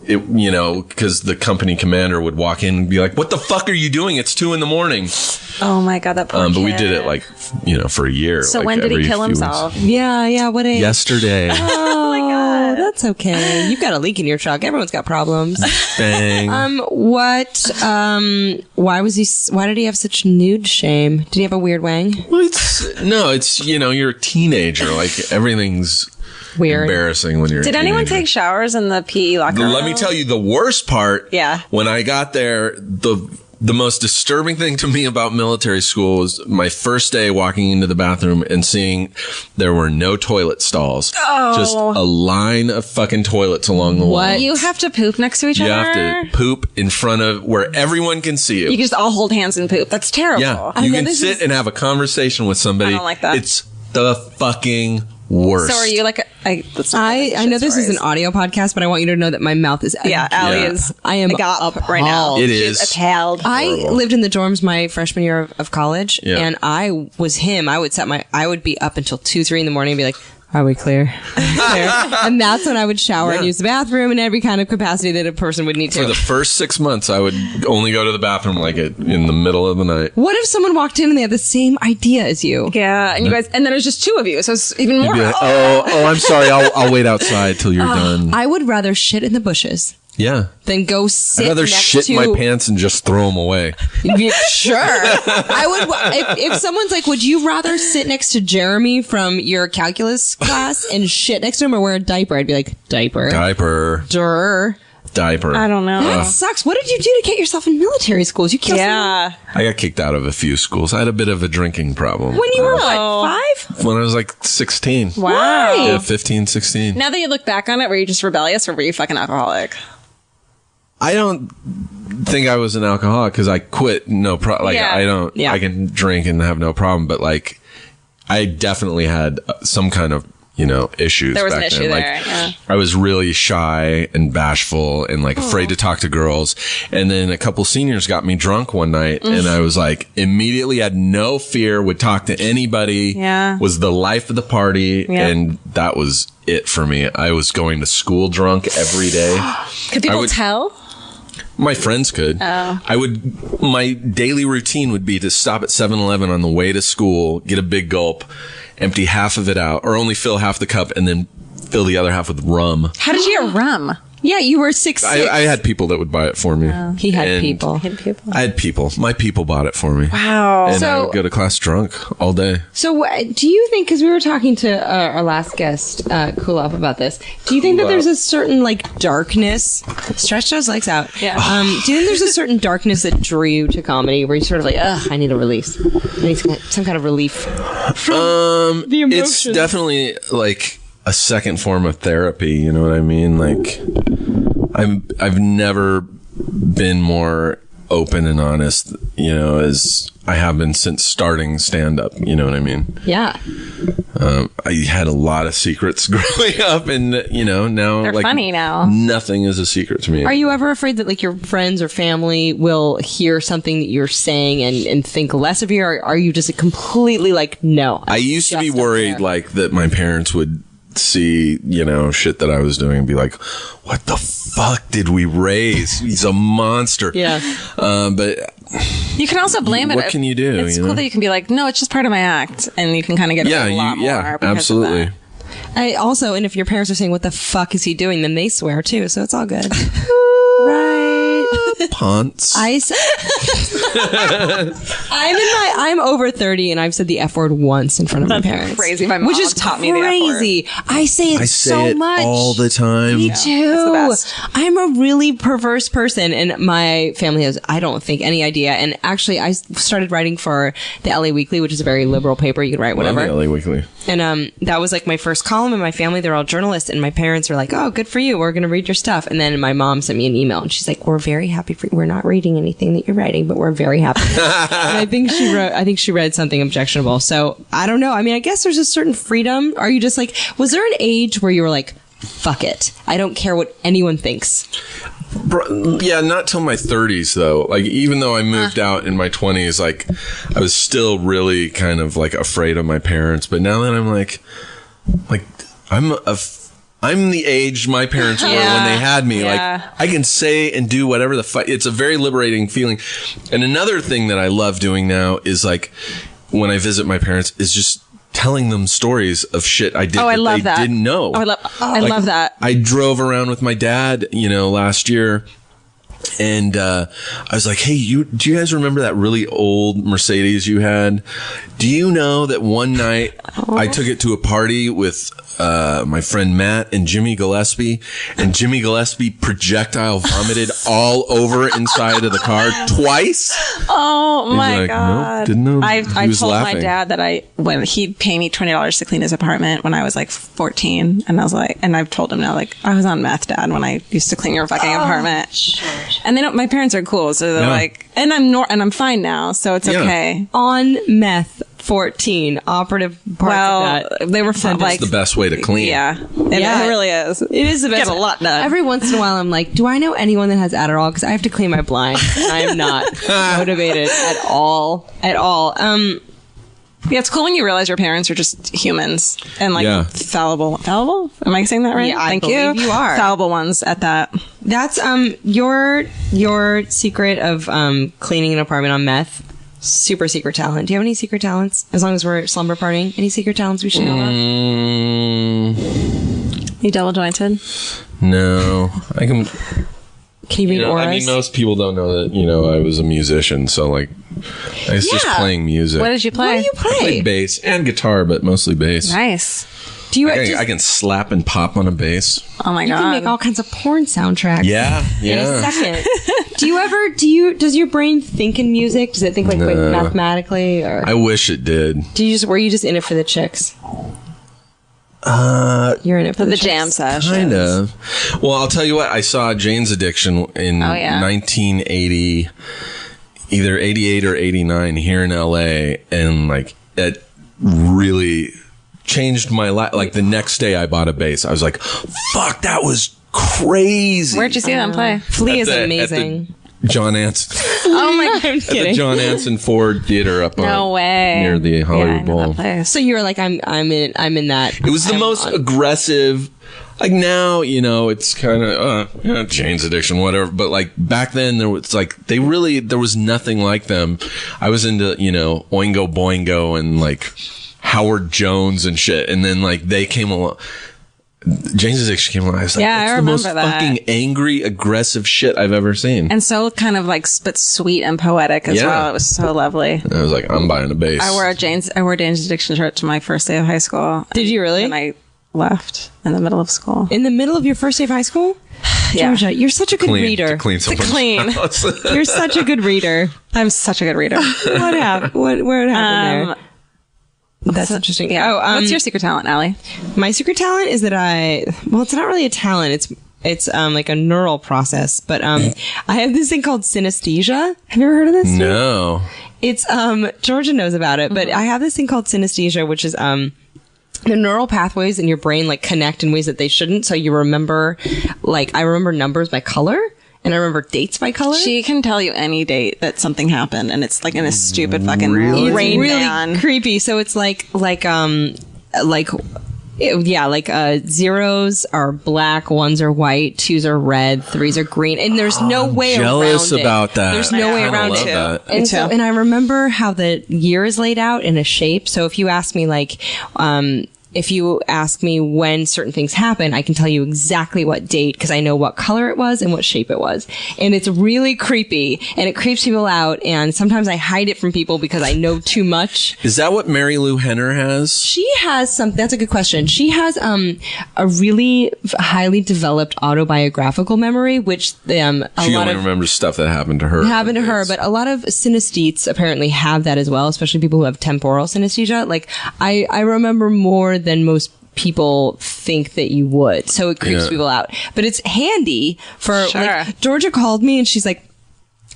it, you know, because the company commander would walk in and be like, what the fuck are you doing? It's 2 a.m. Oh my God, that poor But kid. we did it, like, you know, for a year. So like, when did he kill few weeks. himself? Yeah. What age? Yesterday. Oh my God. That's okay. You've got a leak in your truck. Everyone's got problems. Bang. Why did he have such nude shame? Did he have a weird wang? Well, it's, you know, you're a teenager. Like, everything's Weird. embarrassing when you're Did a anyone teenager. take showers in the PE locker room? Let me tell you the worst part. Yeah. When I got there, the most disturbing thing to me about military school was my first day walking into the bathroom and seeing there were no toilet stalls. Oh. Just a line of fucking toilets along the wall. You have to poop next to each You other? have to poop in front of where everyone can see you. You can just all hold hands and poop. That's terrible. Yeah. You can sit and have a conversation with somebody. I don't like that. It's the fucking worst. So are you like I know this is an audio podcast, but I want you to know that my mouth is Alie Yeah. is I am agog right now. It She's is. appalled. I lived in the dorms my freshman year of college, Yeah. and I was him. I would be up until 2, 3 in the morning and be like, are we clear? Clear. And that's when I would shower and Yeah. use the bathroom in every kind of capacity that a person would need to. For the first 6 months, I would only go to the bathroom like in the middle of the night. What if someone walked in and they had the same idea as you? Yeah, and you guys, and then there's just 2 of you, so it's even more. Be like, oh, I'm sorry. I'll wait outside till you're done. I would rather shit in the bushes Yeah. than go sit I'd rather next shit to... my pants and just throw them away. Yeah, sure. I would, if someone's like, would you rather sit next to Jeremy from your calculus class and shit next to him or wear a diaper? I'd be like, diaper. Diaper. I don't know. That sucks. What did you do to get yourself in military schools? You killed Yeah. I got kicked out of a few schools. I had a bit of a drinking problem. someone? When you were Oh. what, 5? When I was like 16. Wow. Yeah, 15, 16. Now that you look back on it, were you just rebellious or were you fucking alcoholic? I don't think I was an alcoholic because I quit. No problem. Like, Yeah. I don't, Yeah. I can drink and have no problem. But like, I definitely had some kind of, you know, issues. There was an back issue then. there, Like, yeah. I was really shy and bashful and like afraid to talk to girls. And then a couple seniors got me drunk one night and I was like immediately had no fear, would talk to anybody. Yeah. Was the life of the party. Yeah. And that was it for me. I was going to school drunk every day. Could people would- tell? My friends could. Oh. My daily routine would be to stop at 7-Eleven on the way to school, get a big gulp, empty half of it out, or only fill half the cup, and then fill the other half with rum. How did you get rum? Yeah, you were 6'6". I had people that would buy it for me. He had And people. I had people. My people bought it for me. Wow. And I So- would go to class drunk all day. So do you think, because we were talking to our last guest, Kulop, about this, do you think that there's a certain like darkness, stretch those legs out. Yeah. Do you think there's a certain darkness that drew you to comedy where you sort of like, ugh, I need a release. I need some kind of relief from the emotion. It's definitely like a second form of therapy. You know what I mean? Like, I've never been more open and honest, you know, as I have been since starting stand up. You know what I mean? Yeah. I had a lot of secrets growing up, and you know, now They're like funny now. nothing is a secret to me. Are you ever afraid that like your friends or family will hear something that you're saying and think less of you, or are you just completely like, no? I used to be just up worried there? like that my parents would see, you know, shit that I was doing and be like, what the fuck did we raise? He's a monster. Yeah. But You can also blame it. What can you do, It's you cool know? that you can be like, no, it's just part of my act, and you can kind of get yeah, a lot more. because of absolutely. that. I also, and if your parents are saying, what the fuck is he doing? Then they swear too. So it's all good. Right. Ponce. I'm over 30 and I've said the F word once in front of my parents. crazy. My mom which is taught me the F word. crazy. I say it I say so it much. all the time. Me it's too. the best. I'm a really perverse person, and my family has, I don't think, any idea. And actually, I started writing for the Alie Weekly, which is a very liberal paper. You can write whatever. Love the LA Weekly. And that was like my first column in my family. They're all journalists, and my parents were like, "Oh, good for you. We're going to read your stuff." And then my mom sent me an email, and she's like, "We're very happy for you. We're not reading anything that you're writing, but we're very happy." And I think she read something objectionable. So I don't know. I mean, I guess there's a certain freedom. Are you just like, was there an age where you were like, "Fuck it. I don't care what anyone thinks"? Yeah, not till my 30s though. Like, even though I moved out in my 20s, like, I was still really kind of like afraid of my parents. But now that I'm like I'm the age my parents were when they had me. Like, I can say and do whatever the fuck. It's a very liberating feeling. And another thing that I love doing now is, like, when I visit my parents, is just telling them stories of shit I did that they didn't know. I love that. I drove around with my dad, last year. And I was like, hey, do you guys remember that really old Mercedes you had? Do you know that one night I took it to a party with my friend Matt and Jimmy Gillespie, and Jimmy Gillespie projectile vomited all over inside of the car twice? Oh my like, God. Nope, didn't know. I told laughing. my dad that when he'd pay me $20 to clean his apartment when I was like 14. And I was like, and I've told him now, like, I was on meth, Dad, when I used to clean your fucking apartment. Sure. And my parents are cool. So they're like, and I'm fine now. So it's okay. On meth, 14 operative parts of that. They were fun. Like, the best way to clean. Yeah. It really is. It is the best. Get a lot done. Every once in a while, I'm like, do I know anyone that has Adderall? Because I have to clean my blinds. I am not motivated at all. Yeah, it's cool when you realize your parents are just humans and fallible. Fallible? Am I saying that right? Yeah, Thank believe you are. Fallible ones at that. That's your secret of cleaning an apartment on meth. Super secret talent. Do you have any secret talents? As long as we're slumber partying, any secret talents we should know about? You double jointed? No, I can. Can you read auras? I mean, most people don't know that I was a musician, so like, I was just playing music. What did you play? What do you play? I played bass and guitar, but mostly bass. Nice. Do you? I can slap and pop on a bass. Oh my You God! can make all kinds of porn soundtracks. Yeah. In a second. Does your brain think in music? Does it think like mathematically, or I wish it did. were you just in it for the chicks? You're in it for the jam session. Kind of. Well, I'll tell you what. I saw Jane's Addiction in 1980, either 88 or 89 here in LA, and like it really changed my life. Like the next day I bought a bass. I was like, fuck, that was crazy. Where'd you see them play? Flea is amazing. John Anson. Oh my God, I'm kidding. At the John Anson Ford Theater up near the Hollywood Bowl. So you were like, I'm in that. It was the most aggressive. Like now, it's kind of Jane's Addiction, whatever. But like back then, there was there was nothing like them. I was into Oingo Boingo and like Howard Jones and shit, and then like they came along. Jane's Addiction came along. I was like, I it's the remember most that. fucking angry, aggressive shit I've ever seen. And so kind of like, but sweet and poetic as well. It was so lovely. And I was like, I'm buying a bass. I wore Jane's Addiction shirt to my first day of high school. Did you really? And I left in the middle of school. In the middle of your first day of high school? Yeah. Georgia, you're such a good reader. To clean someone's house. You're such a good reader. I'm such a good reader. What happened? What happened there? That's interesting. Yeah. What's your secret talent, Alie? My secret talent is that it's not really a talent. It's like a neural process, but I have this thing called synesthesia. Have you ever heard of this? No. It's Georgia knows about it, but I have this thing called synesthesia, which is the neural pathways in your brain like connect in ways that they shouldn't. So you remember, like I remember numbers by color. And I remember dates by color. She can tell you any date that something happened, and it's like in a stupid fucking Really? Rain really Man. creepy. So it's zeros are black, ones are white, twos are red, threes are green, and there's no way jealous around it. about that. There's no way around love it. that. And I remember how the year is laid out in a shape. So if you ask me if you ask me when certain things happen, I can tell you exactly what date because I know what color it was and what shape it was. And it's really creepy and it creeps people out. And sometimes I hide it from people because I know too much. Is that what Mary Lou Henner has? She has that's a good question. She has a really highly developed autobiographical memory, which She only remembers stuff that happened to her. But a lot of synesthetes apparently have that as well, especially people who have temporal synesthesia. Like I remember more than most people think that you would. So it creeps people out. But it's handy for like Georgia called me and she's like,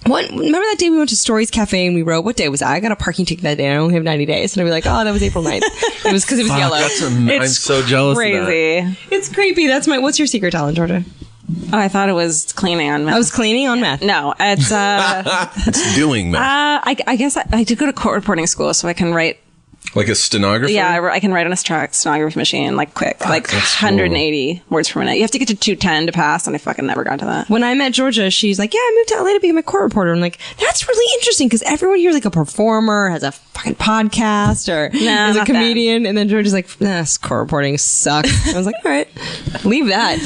remember that day we went to Stories Cafe and we wrote, what day was that? I got a parking ticket that day. I only have 90 days. And I'd be like, oh, that was April 9th. It was because it was yellow. I'm so jealous of that. Crazy. It's creepy. What's your secret talent, Georgia? Oh, I thought it was cleaning on meth. I was cleaning on meth. No, it's It's doing meth. I guess I did go to court reporting school, so I can write. Like a stenographer? Yeah, I can write on a stenography machine, like quick, like 180 words per minute. You have to get to 210 to pass, and I fucking never got to that. When I met Georgia, she's like, yeah, I moved to LA to become a court reporter. I'm like, that's really interesting because everyone here's like a performer, has a fucking podcast, or is a comedian. And then Georgia's like, nah, court reporting sucks. I was like, all right, leave that.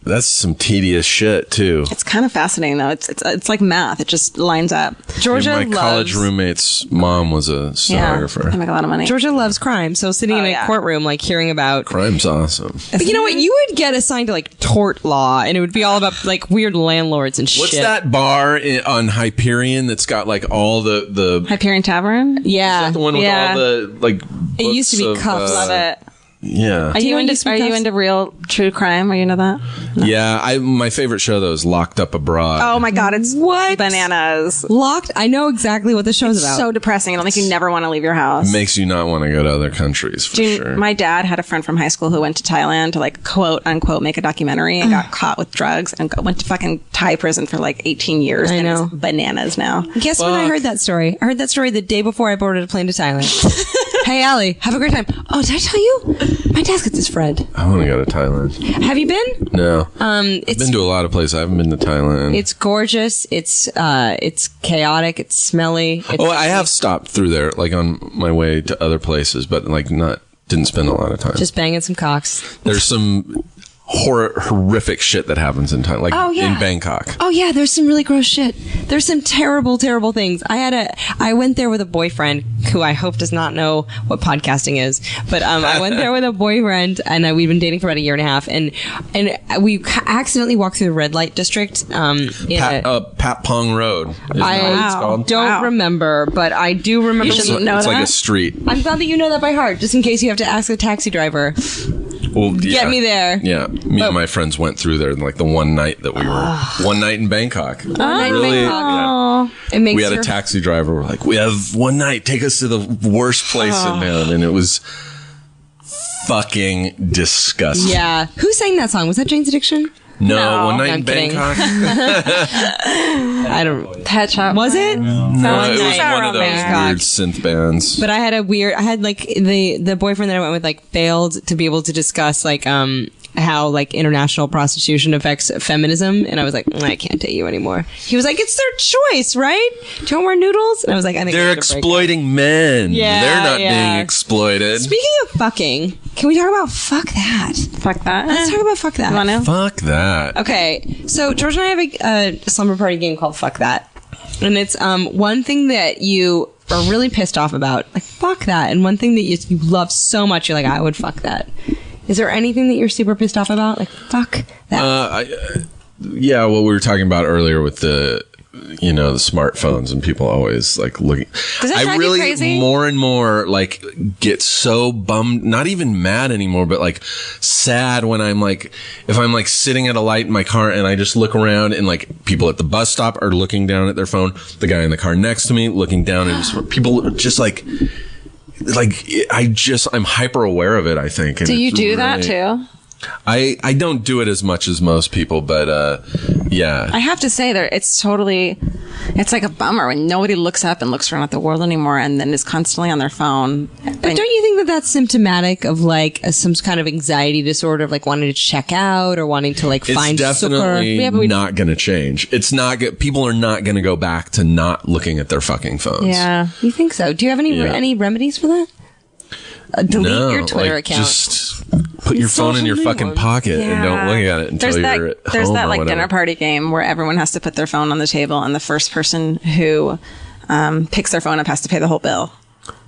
That's some tedious shit, too. It's kind of fascinating, though. It's like math. It just lines up. Georgia my college roommate's mom was a stenographer. I make a lot of money. Georgia loves crime, so sitting in a courtroom, like hearing about crime's awesome. But you know what? You would get assigned to like tort law, and it would be all about like weird landlords and shit. What's that bar on Hyperion that's got like all the Hyperion Tavern? Yeah, is that the one with all the like. It used to be Cuffs. Love it. Yeah. Are you into real true crime? Are you into that? No. Yeah, my favorite show though is Locked Up Abroad. Oh my god, it's bananas. Locked. I know exactly what the show's about. So depressing. It'll make you never want to leave your house. It makes you not want to go to other countries for sure. My dad had a friend from high school who went to Thailand to like quote unquote make a documentary and got caught with drugs and went to fucking Thai prison for like 18 years. I know. It's bananas now. Guess when I heard that story? I heard that story the day before I boarded a plane to Thailand. Hey, Alie, have a great time. Oh, did I tell you? My dad's got this friend. I want to go to Thailand. Have you been? No. I've been to a lot of places. I haven't been to Thailand. It's gorgeous. It's chaotic. It's smelly. I have stopped through there, like on my way to other places, but like didn't spend a lot of time. Just banging some cocks. There's some horrific shit that happens in Thailand, like in Bangkok. Oh yeah, there's some really gross shit. There's some terrible things. I went there with a boyfriend who I hope does not know what podcasting is, but I went there with a boyfriend and we've been dating for about a year and a half, and we accidentally walked through the red light district. Pat Pong Road. I don't remember, but I do remember. You should know it's that. like a street. I'm glad that you know that by heart, just in case you have to ask a taxi driver. Well, Get me there. Yeah, me and my friends went through there like the one night that we were one night in Bangkok. We had a taxi driver. We're like, we have one night. Take us to the worst place in town, and it was fucking disgusting. Yeah, who sang that song? Was that Jane's Addiction? No, One Night I'm in kidding. Bangkok. I don't. Pet Shop. Was it? No, it was one of those Bangkok. weird synth bands. But I had like the boyfriend that I went with like failed to be able to discuss like how like international prostitution affects feminism, and I was like, I can't date you anymore. He was like, it's their choice, right? Do you want more noodles? And I was like, I think they're exploiting men. Yeah, they're not being exploited. Speaking of fucking, can we talk about fuck that? Fuck that. Let's talk about fuck that. You want to? Fuck that. Okay, so George and I have a slumber party game called Fuck That, and it's one thing that you are really pissed off about, like fuck that, and one thing that you love so much, you're like, I would fuck that. Is there anything that you're super pissed off about? Like, fuck that. Yeah, what we were talking about earlier with the smartphones and people always like looking. Does that drive you crazy? More and more like get so bummed, not even mad anymore, but like sad when I'm like, if I'm like sitting at a light in my car and I just look around and like people at the bus stop are looking down at their phone, the guy in the car next to me looking down, and people just like I'm hyper aware of it, I think. Do you do that too? I don't do it as much as most people, but yeah. I have to say that it's like a bummer when nobody looks up and looks around at the world anymore and then is constantly on their phone. But don't you think that that's symptomatic of like some kind of anxiety disorder of like wanting to check out or wanting to like find It's definitely not going to change. It's not people are not going to go back to not looking at their fucking phones. Yeah. You think so? Do you have any remedies for that? Delete your Twitter account. Just put your phone in your fucking pocket and don't look at it until you're at home. There's that like whatever. dinner party game where everyone has to put their phone on the table and the first person who picks their phone up has to pay the whole bill.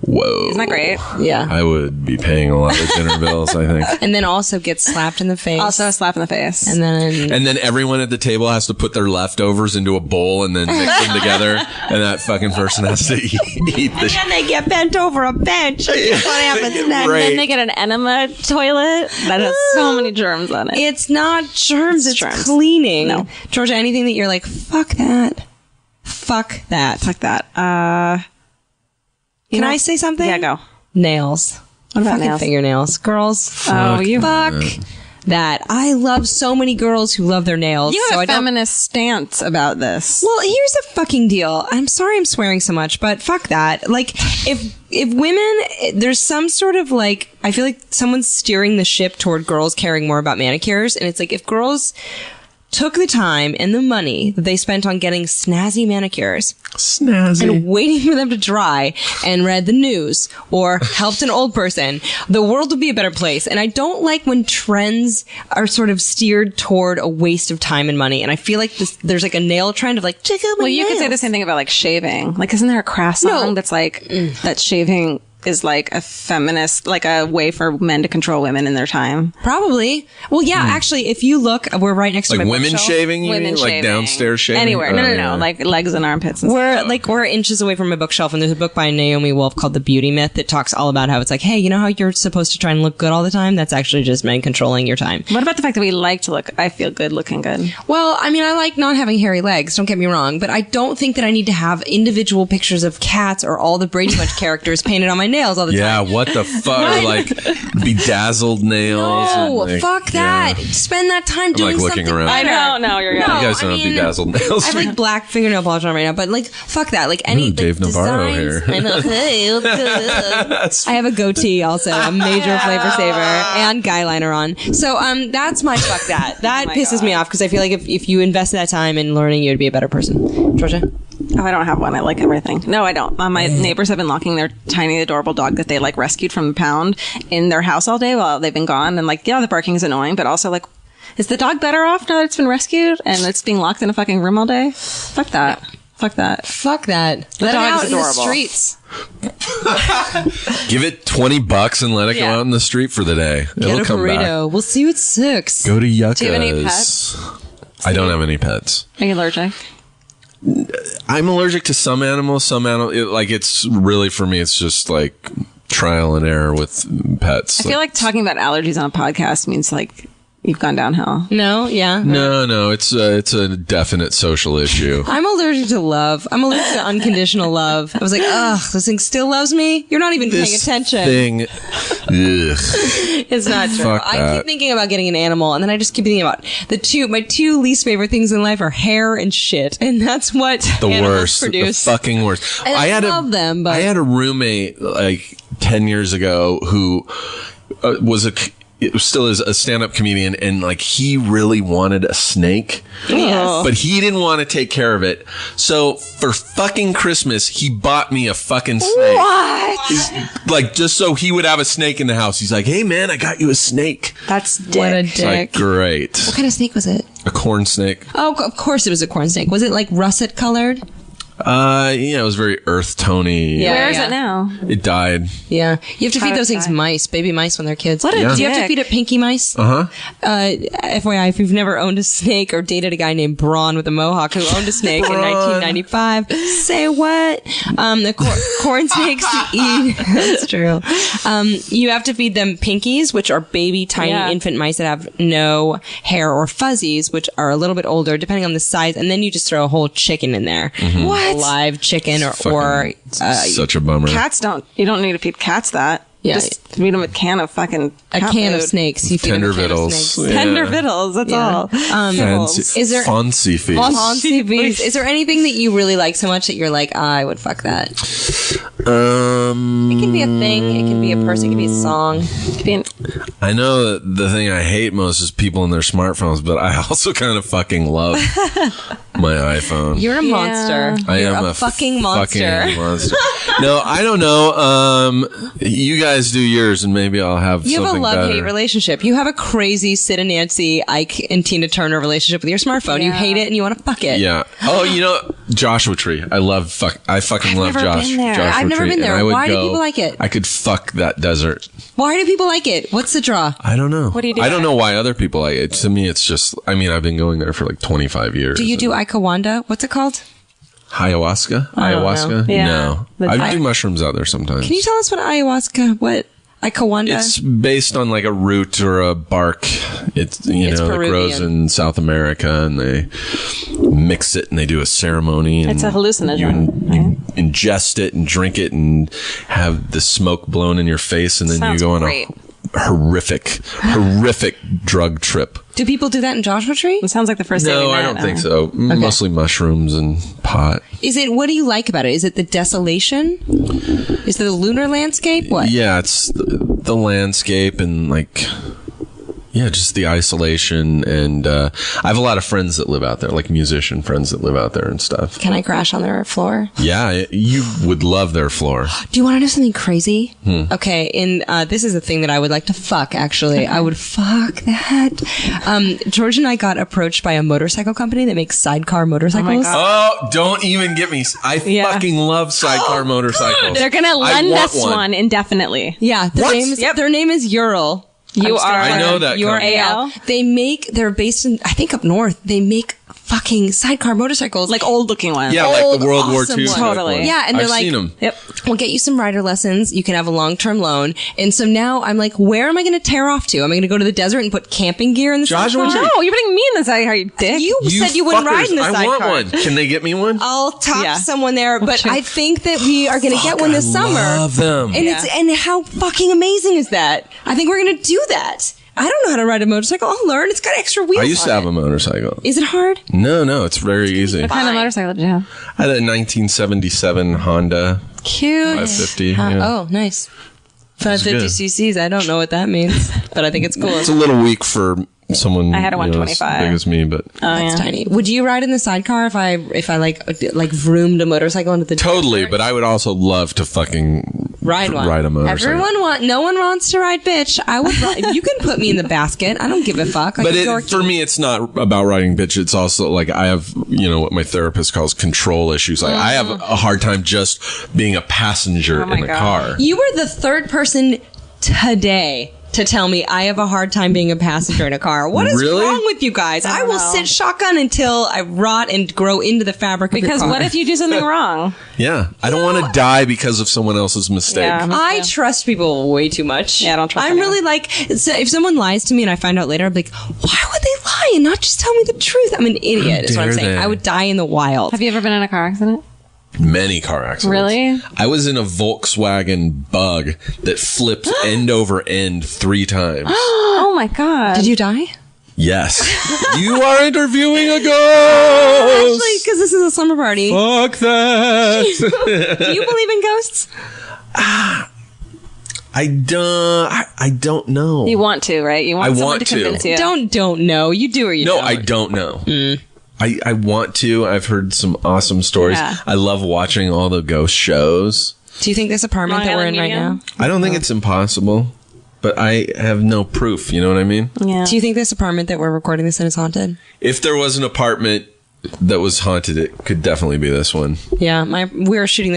Whoa. Isn't that great? Yeah. I would be paying a lot of dinner bills, I think. And then also get slapped in the face. Also a slap in the face. And then everyone at the table has to put their leftovers into a bowl and then mix them together. And that fucking person has to eat the and then they get bent over a bench. What happens next? And then they get an enema toilet that has so many germs on it. It's not germs, it's germs. cleaning. No. Georgia, anything that you're like, fuck that. Fuck that. Fuck that. Can I say something? Yeah, go. Nails. What about Fucking nails? fingernails. Girls. Oh, you fuck that I love so many girls who love their nails. You have so a feminist stance about this. Well, here's the fucking deal. I'm sorry I'm swearing so much, but fuck that. Like, if women, there's some sort of like, I feel like someone's steering the ship toward girls caring more about manicures. And it's like, if girls took the time and the money that they spent on getting snazzy manicures and waiting for them to dry and read the news or helped an old person, the world would be a better place. And I don't like when trends are sort of steered toward a waste of time and money. And I feel like there's like a nail trend of like, check out my you nails. could say the same thing about like shaving. Like, isn't there a crass song that's like that shaving is like a feminist, like a way for men to control women in their time? Probably. Well, yeah, actually, if you look, we're right next to my Like women bookshelf. shaving, you Women mean? Like shaving. downstairs shaving? Anywhere. Oh, No. yeah. Like legs and armpits and stuff. We're inches away from my bookshelf, and there's a book by Naomi Wolf called The Beauty Myth that talks all about how it's like, hey, you know how you're supposed to try and look good all the time? That's actually just men controlling your time. What about the fact that we like to look, I feel good looking good? Well, I mean, I like not having hairy legs, don't get me wrong, but I don't think that I need to have individual pictures of cats or all the Brady Bunch characters painted on my nails all the Yeah, time. what the fuck? Like bedazzled nails. No, and, like, fuck that. Spend that time doing like looking something around. better. I know, you're good. You guys don't have bedazzled nails. I have like black fingernail polish on right now, but like fuck that. Like any Ooh, Dave Navarro designs. here. I know. Hey, what's good? I have a goatee also, a major flavor saver, and guy liner on. So that's my fuck that. That pisses me off because I feel like if you invest that time in learning, you'd be a better person. Georgia? Oh, I don't have one. I like everything. No, I don't. My neighbors have been locking their tiny, adorable dog that they like rescued from the pound in their house all day while they've been gone. And like, yeah, the barking is annoying, but also like, is the dog better off now that it's been rescued and it's being locked in a fucking room all day? Fuck that. Fuck that. Fuck that. dog Let it out is in the adorable. streets. Give it $20 and let it go out in the street for the day. Get It'll a come burrito. back. We'll see you at 6. Go to Yucca's. Do you have any pets? I don't have any pets. Are you allergic? I'm allergic to some animals. It's really, for me, it's just like trial and error with pets. I feel like talking about allergies on a podcast means like you've gone downhill. No, yeah. No, it's a definite social issue. I'm allergic to love. I'm allergic to unconditional love. I was like, ugh, this thing still loves me? You're not even paying attention. Thing, ugh. It's not true. Fuck I that. keep thinking about getting an animal, and then I just keep thinking about my two least favorite things in life are hair and shit, and that's what The animals worst, produce. the fucking worst. I love them, but I had a roommate like 10 years ago who still is a stand-up comedian, and like he really wanted a snake, but he didn't want to take care of it. So for fucking Christmas, he bought me a fucking snake. What? Like just so he would have a snake in the house. He's like, "Hey man, I got you a snake." That's dick. What a It's like, dick. great. What kind of snake was it? A corn snake. Oh, of course it was a corn snake. Was it like russet colored? It was very earth tony. Yeah. Where is it now? It died. Yeah. You have to How feed did those it things die? mice, baby mice when they're kids. What a Do you have to dick. feed it pinky mice? FYI, if you've never owned a snake or dated a guy named Braun with a mohawk who owned a snake in 1995, say what? The corn snakes eat. That's true. You have to feed them pinkies, which are baby, tiny infant mice that have no hair, or fuzzies, which are a little bit older, depending on the size. And then you just throw a whole chicken in there. What? A live chicken or Such a bummer. You don't need to feed cats that. Yeah. Just feed them a can of fucking a cat can of food. snakes. You feed them Tender a can of vittles. snakes. Yeah. Tender vittles, that's all. Fancy, Is there- fancy feast. Fancy feast. Is there anything that you really like so much that you're like, I would fuck that? It can be a thing. It can be a person. It can be a song. It could be an- I know that the thing I hate most is people and their smartphones, but I also kind of fucking love my iPhone. You're a monster. I You're am a fucking monster. fucking monster. No, I don't know. You guys do yours, and maybe I'll have You have a something love-hate better. relationship. You have a crazy Sid and Nancy, Ike and Tina Turner relationship with your smartphone. You Yeah. hate it and you want to fuck it. Yeah. Oh, Joshua Tree. I fucking love never Joshua been there. Tree. I've never been and there. I would Why do go- people like it? I could fuck that desert. Why do people like it? What's the draw? I don't know. What do you do I don't there? know why other people like it. To me, it's just, I've been going there for like 25 years. Do you do Aikawanda? What's it called? Ayahuasca? I don't Ayahuasca? know. Yeah. No. I do mushrooms out there sometimes. Can you tell us what Aikawanda? It's based on like a root or a bark. It's it Peruvian. grows in South America, and they mix it and they do a ceremony. And It's a hallucinogen, You ingest it and drink it and have the smoke blown in your face, and then Sounds you go on great. a horrific drug trip. Do people do that in Joshua Tree? It sounds like the first day we No, met. I don't think so. Mostly mushrooms and pot. What do you like about it? Is it the desolation? Is it the lunar landscape? What? Yeah, it's the landscape and like... Yeah, just the isolation, and I have a lot of friends that live out there, like musician friends that live out there and stuff. Can I crash on their floor? Yeah, you would love their floor. Do you want to know something crazy? Okay, this is a thing that I would like to fuck, actually. I would fuck that. George and I got approached by a motorcycle company that makes sidecar motorcycles. Oh, don't even get me. I fucking love sidecar motorcycles. They're going to lend us one indefinitely. Yeah, their name is Ural. I know that URAL. They're based in, I think, up north. They make fucking sidecar motorcycles. Like old looking ones. Yeah, like the World War II. Totally. Yeah, and they're I've like, seen them. Yep. We'll get you some rider lessons. You can have a long-term loan. And so now I'm like, where am I going to tear off to? Am I going to go to the desert and put camping gear in the Joshua sidecar? Tree. No, you're putting me in the sidecar, you dick. You said you wouldn't ride in the sidecar. I want one. Can they get me one? I'll talk Yeah. to someone there, but I think that we are going to get one this summer. I love them. And how fucking amazing is that? I think we're going to do that. I don't know how to ride a motorcycle. I'll learn. It's got extra wheels. I used to have a motorcycle. Is it hard? No, it's very easy. What kind of motorcycle did you have? I had a 1977 Honda Cute. 550. Yeah. Oh, nice. 550 cc's. I don't know what that means, but I think it's cool. It's a little weak for someone. I had a as 125. big as me, but That's tiny. Would you ride in the sidecar if I like vroomed a motorcycle into the totally. desert? But I would also love to fucking Ride one. Ride a motorcycle. No one wants to ride, bitch. I would. You can put me in the basket. I don't give a fuck. But for me, it's not about riding bitch. It's also like I have, what my therapist calls control issues. Like I have a hard time just being a passenger in a car. You were the third person today to tell me I have a hard time being a passenger in a car. What is wrong with you guys? I will sit shotgun until I rot and grow into the fabric of your car. Because what if you do something wrong? Yeah. I don't want to die because of someone else's mistake. Yeah. I trust people way too much. Yeah, I don't trust I'm anyone. really like, so if someone lies to me and I find out later, I'm like, why would they lie and not just tell me the truth? I'm an idiot, is what I'm dare saying. they? I would die in the wild. Have you ever been in a car accident? Many car accidents. Really? I was in a Volkswagen Bug that flipped end over end 3 times. Oh my God. Did you die? Yes. You are interviewing a ghost. Actually, because this is a slumber party. Fuck that. Do you believe in ghosts? I don't know. You want to, right? You want I someone want to convince you. Don't know. You do or you No, don't. I don't know. I want to. I've heard some awesome stories. Yeah. I love watching all the ghost shows. Do you think this apartment Long that we're in Island right Medium? now? I don't think it's impossible, but I have no proof. You know what I mean? Yeah. Do you think this apartment that we're recording this in is haunted? If there was an apartment that was haunted, it could definitely be this one. Yeah, we're taping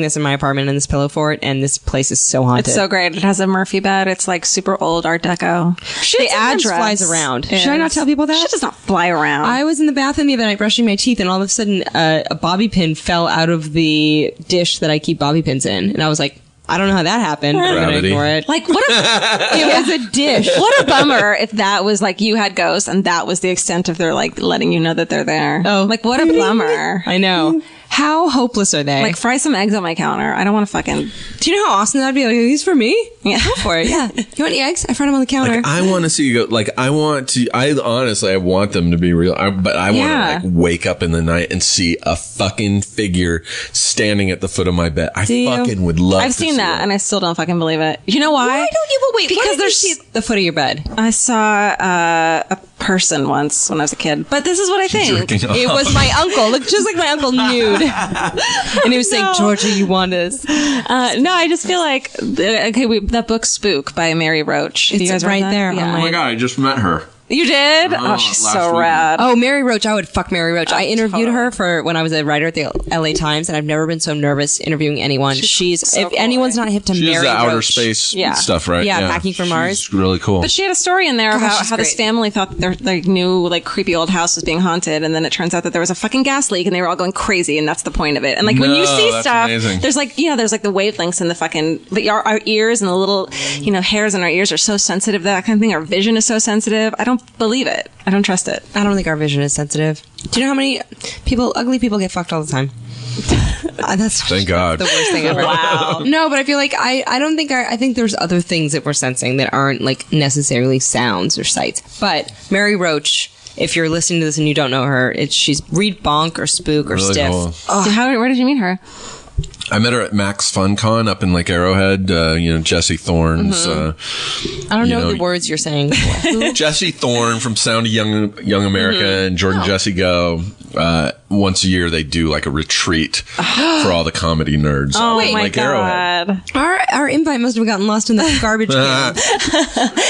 this in my apartment in this pillow fort, and this place is so haunted. It's so great. It has a Murphy bed. It's like super old Art Deco. Shit sometimes flies around. Should I not tell people that? Shit does not fly around. I was in the bathroom the other night brushing my teeth, and all of a sudden, a bobby pin fell out of the dish that I keep bobby pins in, and I was like, I don't know how that happened. I'm gonna Gravity. ignore it. like, what It was a dish. what a bummer if that was like you had ghosts and that was the extent of their like letting you know that they're there. Oh. Like, what a bummer. I know. How hopeless are they? Like, fry some eggs on my counter. I don't want to fucking... do you know how awesome that'd be? Like, these for me? Yeah. Go for it. Yeah. You want any eggs? I fried them on the counter. Like, I want to see you go. Like, I honestly, I want them to be real. But I want Yeah. to like wake up in the night and see a fucking figure standing at the foot of my bed. I Do you? fucking would love. I've to seen see that and I still don't fucking believe it. You know why? Why don't you? But wait, Because there's there's... the foot of your bed. I saw a person once when I was a kid. But this is what I think. Jerking off. It was my uncle. Looked just like my uncle nude. And he was saying, Georgia, you want us? No, I just feel like... that book Spook by Mary Roach. Have you It's guys read right that? there on Yeah. my- Oh my god! I just met her. You did? Oh, she's last so weekend. rad. Oh, Mary Roach. I would fuck Mary Roach. I interviewed totally. her for when I was a writer at the LA Times, and I've never been so nervous interviewing anyone. She's so if cool, anyone's right? not hip to She has Mary the outer Roach. space Yeah. stuff, right? Yeah, Packing for Mars. She's really cool. But she had a story in there about she's how this great. family thought that their new, like, creepy old house was being haunted, and then it turns out that there was a fucking gas leak, and they were all going crazy, and that's the point of it. And, like, when you No, see that's stuff, amazing. there's, like, there's, like, the wavelengths in the fucking... But our ears and the little, hairs in our ears are so sensitive, that kind of thing. Our vision is so sensitive. I don't don't believe it. I don't trust it. I don't think our vision is sensitive. Do you know how many ugly people get fucked all the time? That's Thank God. the worst thing ever. Wow. No, but I feel like I don't think I think there's other things that we're sensing that aren't like necessarily sounds or sights. But Mary Roach, if you're listening to this and you don't know her, she's read Bonk or Spook or Really Stiff. cool. Where did you meet her? I met her at Max FunCon up in Lake Arrowhead. Jesse Thorne's. I don't know the words you're saying. Jesse Thorne from Sound of Young America and Jordan Jesse Go. Once a year, they do like a retreat for all the comedy nerds. Oh in my Lake Arrowhead. God. Our invite must have gotten lost in the garbage can.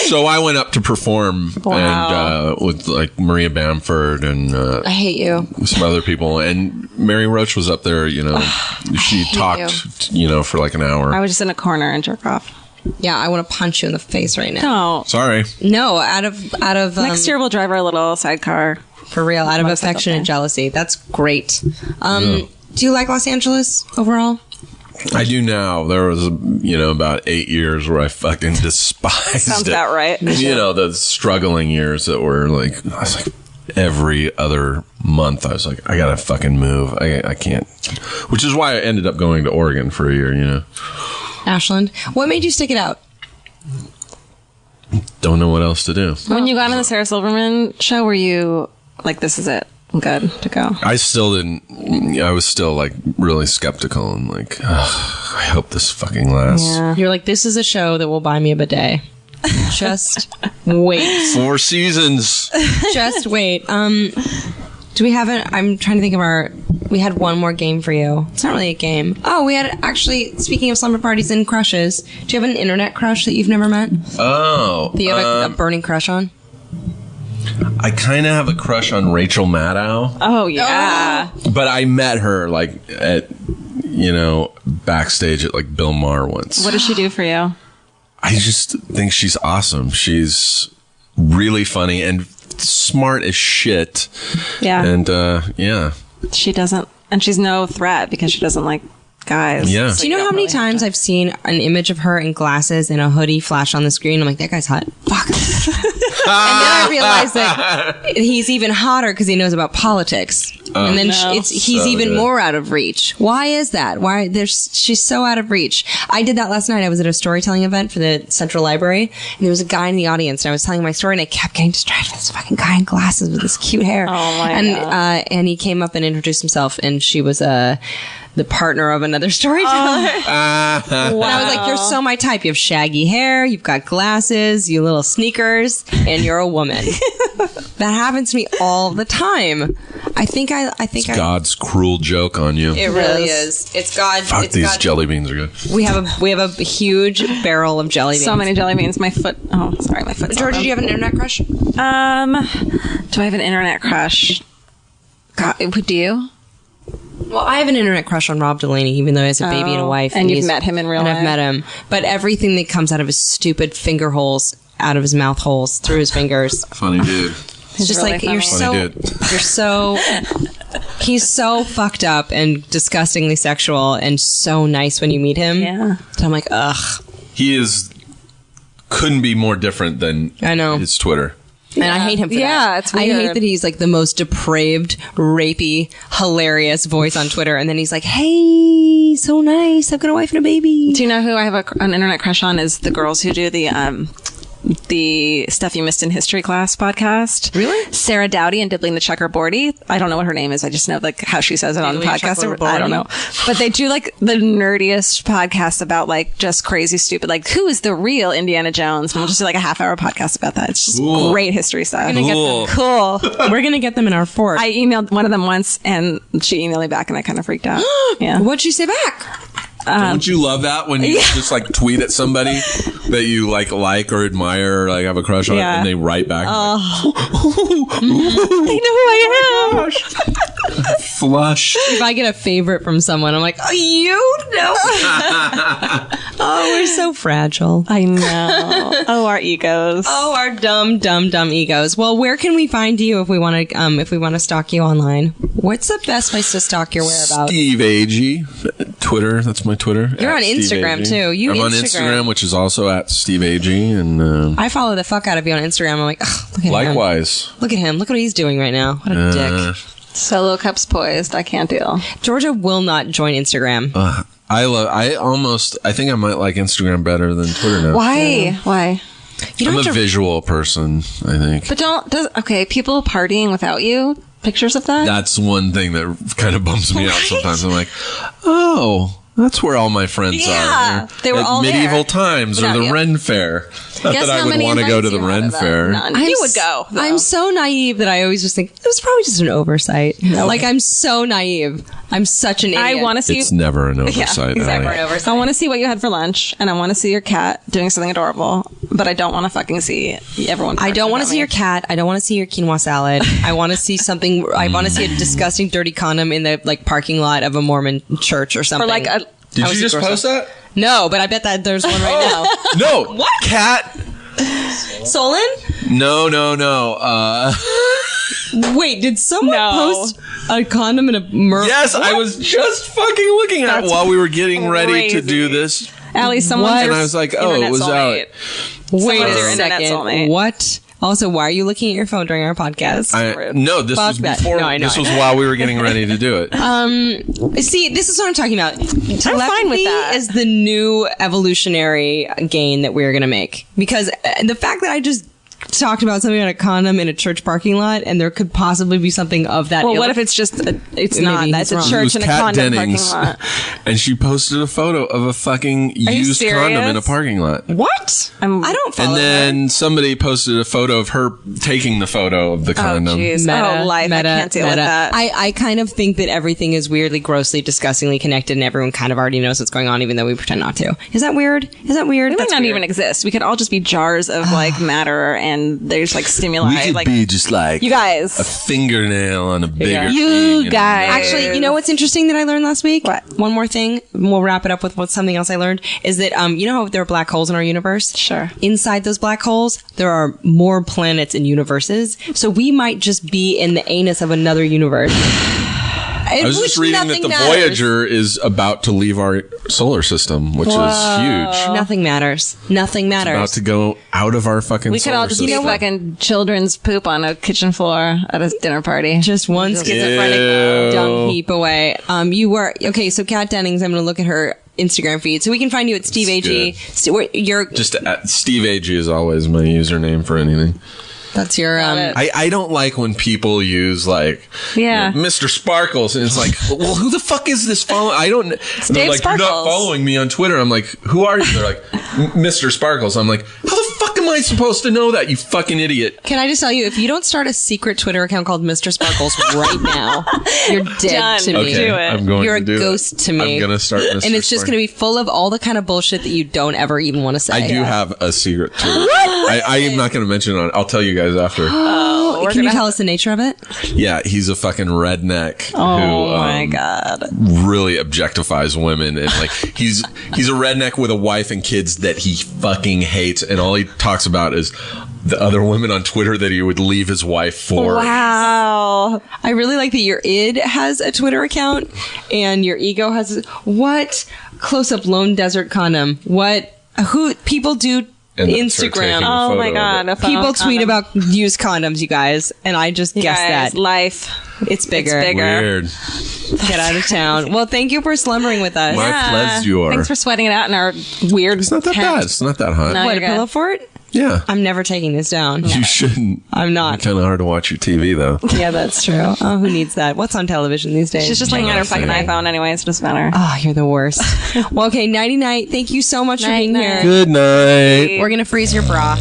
So I went up to perform and with like Maria Bamford and I hate you. some other people. And Mary Roach was up there, she talked, for like an hour. I was just in a corner and jerk off. Yeah, I want to punch you in the face right now. No. Sorry. No, out of Next year we'll drive our little sidecar. for real, out of affection and jealousy. That's great. Do you like Los Angeles overall? I do now. There was, about 8 years where I fucking despised Sounds it. about right. The struggling years that were like, I was like, every other month, I was like, I gotta fucking move. I can't. Which is why I ended up going to Oregon for a year, Ashland, what made you stick it out? Don't know what else to do. When you got on the Sarah Silverman show, were you like, this is it? I'm good to go. I was still like really skeptical and like, I hope this fucking lasts. Yeah. You're like, this is a show that will buy me a bidet. Just wait. 4 seasons. Just wait. Do we have it? I'm trying to think of we had one more game for you. It's not really a game. Oh, we had actually, speaking of slumber parties and crushes, do you have an internet crush that you've never met? Oh. That you have a burning crush on? I kind of have a crush on Rachel Maddow. Oh, yeah. But I met her like at, backstage at like Bill Maher once. What does she do for you? I just think she's awesome. She's really funny and smart as shit. Yeah. And yeah. She doesn't, and she's no threat because she doesn't like guys. Yeah. So Do you know how many times I've seen an image of her in glasses and a hoodie flash on the screen? I'm like, that guy's hot. Fuck. And then I realized that he's even hotter because he knows about politics. And then he's So even good. more out of reach. Why is that? She's so out of reach. I did that last night. I was at a storytelling event for the Central Library, and there was a guy in the audience, and I was telling my story, and I kept getting distracted with this fucking guy in glasses with this cute hair. Oh my God. And he came up and introduced himself, and she was the partner of another storyteller. And I was like, you're so my type. You have shaggy hair, you've got glasses, you little sneakers, and you're a woman. That happens to me all the time. I think God's cruel joke on you. it really is. It's God. Fuck, it's these God. jelly beans are good. We have a huge barrel of jelly beans. So many jelly beans. My foot. Oh, sorry, my foot. Georgia, do you have an internet crush? Do I have an internet crush? God, do you? Well, I have an internet crush on Rob Delaney, even though he has a baby and a wife. And you've he's- met him in real and life? I've met him. But everything that comes out of his stupid finger holes, out of his mouth holes, through his fingers. Funny dude. It's just really like funny. he's so fucked up and disgustingly sexual and so nice when you meet him. Yeah. So I'm like, ugh. He couldn't be more different than I know. his Twitter. And I hate him for that. Yeah, it's I hate weird. that he's like the most depraved, rapey, hilarious voice on Twitter. And then he's like, hey, so nice. I've got a wife and a baby. Do you know who I have an internet crush on? Is the girls who do the Stuff You Missed in History Class podcast. Really? Sarah Dowdy and Dibbling the Checkerboardy. I don't know what her name is. I just know like how she says it on the Dibbling podcast. Checkerboardy. I don't know. But they do like the nerdiest podcast about like just crazy stupid, like who is the real Indiana Jones? And we'll just do like a half-hour podcast about that. It's just Cool. great history stuff. Cool. Cool. We're going to get them in our fort. I emailed one of them once and she emailed me back and I kind of freaked out. Yeah. What'd you say back? Don't you love that when you just like tweet at somebody that you like or admire or like have a crush on Yeah. and they write back? They know who I am. Flush. If I get a favorite from someone, I'm like, oh, you know. Oh, we're so fragile. I know. Oh, our egos. Oh, our dumb egos. Well, where can we find you if we want to stalk you online? What's the best place to stalk your whereabouts? Steve Agee. Twitter. That's my Twitter. You're on Steve Instagram Agee. too. I'm on Instagram, which is also at Steve Agee. And I follow the fuck out of you on Instagram. I'm like, ugh, look at him. likewise. Look at him. Look what he's doing right now. What a dick. Solo cups poised. I can't deal. Georgia will not join Instagram. I think I might like Instagram better than Twitter now. Why? Yeah. Why? I'm a visual person, I think. But okay, people partying without you? Pictures of that? That's one thing that kind of bums me out sometimes. I'm like, oh, that's where all my friends are. They were at all medieval there. times or the Ren Fair. Not Guess that I how would many want to go to invites the you Ren had of that? Fair. None. You would go, though. I'm so naive that I always just think it was probably just an oversight. Like, I'm so naive. I'm such an idiot. I want to see. It's never an oversight. exactly. Alie. I want to see what you had for lunch, and I want to see your cat doing something adorable. But I don't want to fucking see everyone. I don't want to see your cat. I don't want to see your quinoa salad. I want to see something. I want to see a disgusting, dirty condom in the parking lot of a Mormon church or something. Or like a. Did you just post that? No, but I bet that there's one right now. No. What? Cat? Solon? No. Wait, did someone post a condom in a mermaid? Yes, I was just fucking looking at it while we were getting ready to do this. Alie, someone. And I was like, oh, it was out. Wait Someone's a second. What? Also, why are you looking at your phone during our podcast? No, this was before. No, I know. This was while we were getting ready to do it. See, this is what I'm talking about. Telepathy I'm fine with that. is the new evolutionary gain that we're going to make. Because the fact that I just talked about something on a condom in a church parking lot, and there could possibly be something of that. Well, what if it's just it's not? That's a church and a Kat condom Dennings, parking lot. and she posted a photo of a fucking used condom in a parking lot. What? I don't follow And then somebody posted a photo of her taking the photo of the condom. Jeez. Life. I can't deal with that. I kind of think that everything is weirdly, grossly, disgustingly connected, and everyone kind of already knows what's going on, even though we pretend not to. Is that weird? Is that weird? It might not even exist. We could all just be jars of matter, and there's stimuli. We could be just like you guys, a fingernail on a bigger. You guys. Actually, you know what's interesting that I learned last week? What? One more thing. We'll wrap it up with something else I learned. Is that you know how there are black holes in our universe? Sure. Inside those black holes, there are more planets and universes. So we might just be in the anus of another universe. I was just reading that the Voyager is about to leave our solar system, which is huge. Nothing matters. Nothing matters. It's about to go out of our fucking we could all just system. be fucking children's poop on a kitchen floor at a dinner party. Just one schizophrenic dumb heap away. You were okay. So Kat Dennings, I'm going to look at her Instagram feed, so we can find you at Steve Agee. You're just at Steve Agee is always my username for anything. That's your I don't like when people use Mr. Sparkles, and it's like, well, who the fuck is this following? I don't. They're like, Sparkles. You're not following me on Twitter. I'm like, who are you? They're like, Mr. Sparkles. I'm like, how the fuck am I supposed to know that, you fucking idiot? Can I just tell you, if you don't start a secret Twitter account called Mr. Sparkles right now, you're dead Done. to me. Okay, Do it. I'm going You're to do a ghost it. to me. I'm gonna start Mr. And it's just going to be full of all the kind of bullshit that you don't ever even want to say. I do have a secret Twitter. I am not going to mention it on. I'll tell you guys after. Can you tell us the nature of it? Yeah, he's a fucking redneck who my God. really objectifies women, and he's a redneck with a wife and kids that he fucking hates, and all he talks about is the other women on Twitter that he would leave his wife for. Wow. I really like that your id has a Twitter account and your ego has what close-up lone desert condom. Who people do And that's her taking Instagram. a Oh photo my of God. it. A People phone tweet condom. about used condoms, you guys, and I just guessed Guys, that. life. It's bigger. It's bigger. Weird. Get out of town. Well, thank you for slumbering with us. My pleasure. Thanks for sweating it out in our weird. It's not that bad. It's not that hot. No. What, a you're good. pillow fort? Yeah. I'm never taking this down. You shouldn't. I'm not. Kind of hard to watch your TV, though. Yeah, that's true. Oh, who needs that? What's on television these days? She's just looking at her fucking iPhone anyway, so it doesn't matter. Oh, you're the worst. Well, okay, nighty night. Thank you so much for being Night, here. Good night. We're gonna freeze your bra.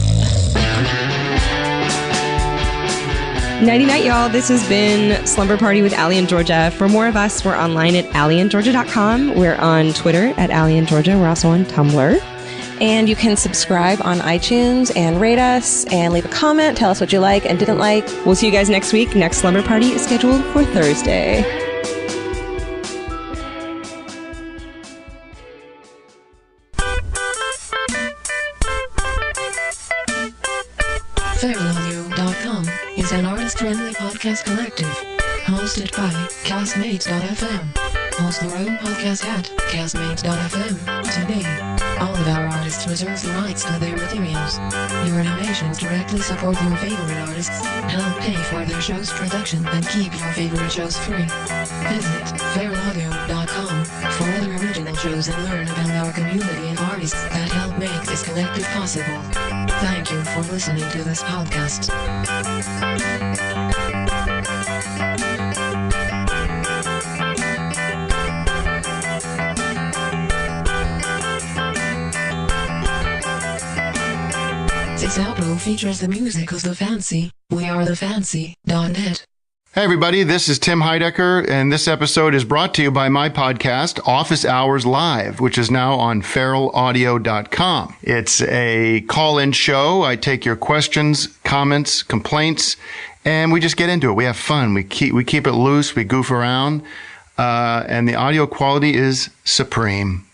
Nighty night, y'all. This has been Slumber Party with Alie and Georgia. For more of us, we're online at allieandgeorgia.com. We're on Twitter at Alie and Georgia. We're also on Tumblr. And you can subscribe on iTunes and rate us and leave a comment. Tell us what you like and didn't like. We'll see you guys next week. Next slumber party is scheduled for Thursday. FeralAudio.com is an artist-friendly podcast collective hosted by Castmates.fm. Host your own podcast at Castmates.fm today. All of our artists reserve the rights to their materials. Your donations directly support your favorite artists, help pay for their show's production, and keep your favorite shows free. Visit FeralAudio.com for other original shows and learn about our community of artists that help make this collective possible. Thank you for listening to this podcast. This outro features the music of The Fancy. We are thefancy.net. Hey everybody, this is Tim Heidecker, and this episode is brought to you by my podcast, Office Hours Live, which is now on feralaudio.com. It's a call-in show. I take your questions, comments, complaints, and we just get into it. We have fun. We keep it loose. We goof around, and the audio quality is supreme.